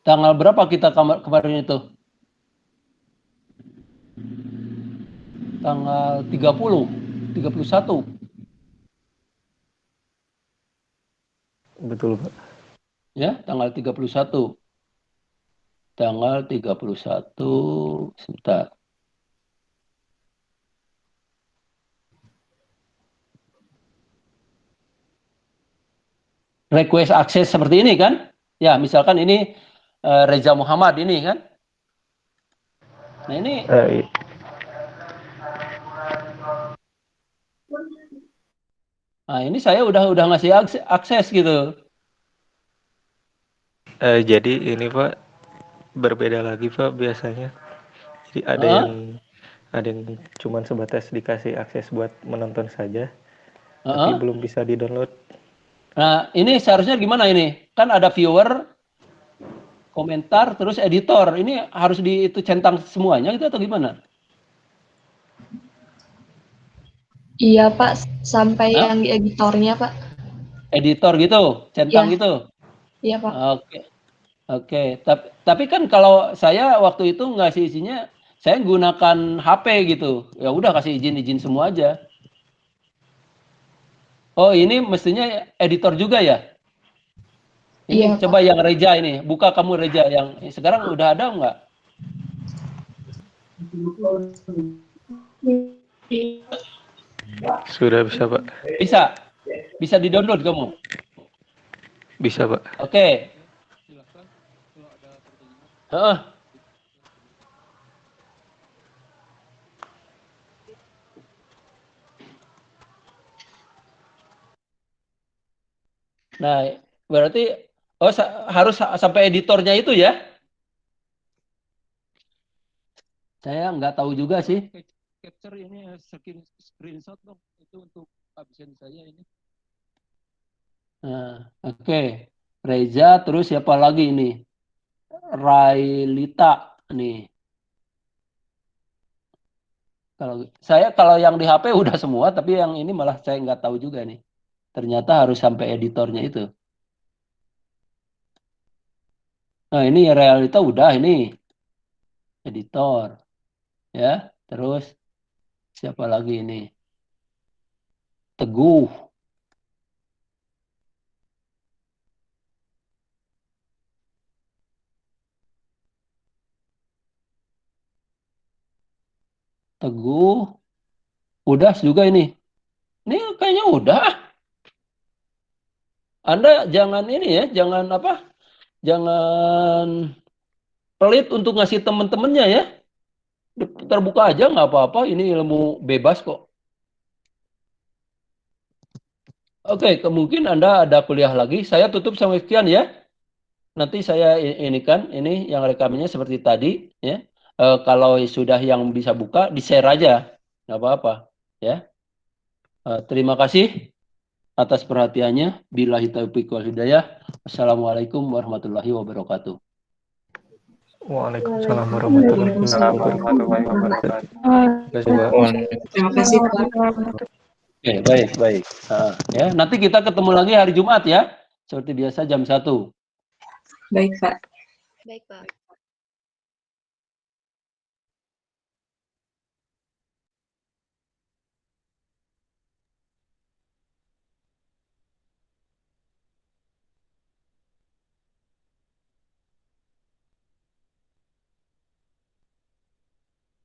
Tanggal berapa kita kemarin itu? Tanggal 30, 31. Betul, Pak. Ya, tanggal 31. Tanggal 31, sebentar. Request akses seperti ini kan? Ya, misalkan ini Reza Muhammad ini kan? Nah ini saya udah ngasih akses gitu. Jadi ini Pak berbeda lagi Pak biasanya. Jadi ada yang cuman sebatas dikasih akses buat menonton saja, tapi belum bisa di-download. Nah, ini seharusnya gimana ini? Kan ada viewer, komentar, terus editor. Ini harus itu centang semuanya gitu atau gimana? Iya Pak, sampai yang di editornya Pak. Editor gitu, centang Iya. gitu. Iya Pak. Oke. Tapi kan kalau saya waktu itu ngasih isinya, saya gunakan HP gitu. Ya udah kasih izin semua aja. Oh ini mestinya editor juga ya? Ini Iya, coba Pak. Yang Reja ini, buka kamu Reja yang sekarang udah ada nggak? Sudah bisa Pak. Bisa di-download kamu? Bisa Pak. Oke. Nah, berarti harus sampai editornya itu ya? Saya nggak tahu juga sih. Capture ini screenshot dong, itu untuk absen saya ini. Nah, oke. Reza, terus siapa lagi ini? Railita nih. Kalau yang di HP udah semua, tapi yang ini malah saya nggak tahu juga nih. Ternyata harus sampai editornya itu. Nah, ini Realita udah ini. Editor. Ya, terus siapa lagi ini? Teguh. Teguh. Udah juga ini. Ini kayaknya udah. Anda jangan ini ya, jangan apa? Jangan pelit untuk ngasih temen-temennya ya. Terbuka aja nggak apa-apa, ini ilmu bebas kok. Oke, kemungkinan Anda ada kuliah lagi. Saya tutup sampai sekian ya. Nanti saya ini yang rekamannya seperti tadi ya. Kalau sudah yang bisa buka, di-share aja. Nggak apa-apa ya. Terima kasih atas perhatiannya. Billahi taufiq wal hidayah. Assalamualaikum warahmatullahi wabarakatuh. Waalaikumsalam warahmatullahi wabarakatuh. Terima kasih Pak. Oke, baik. Ya, nanti kita ketemu lagi hari Jumat ya. Seperti biasa jam 1. Baik Pak. Baik, Pak.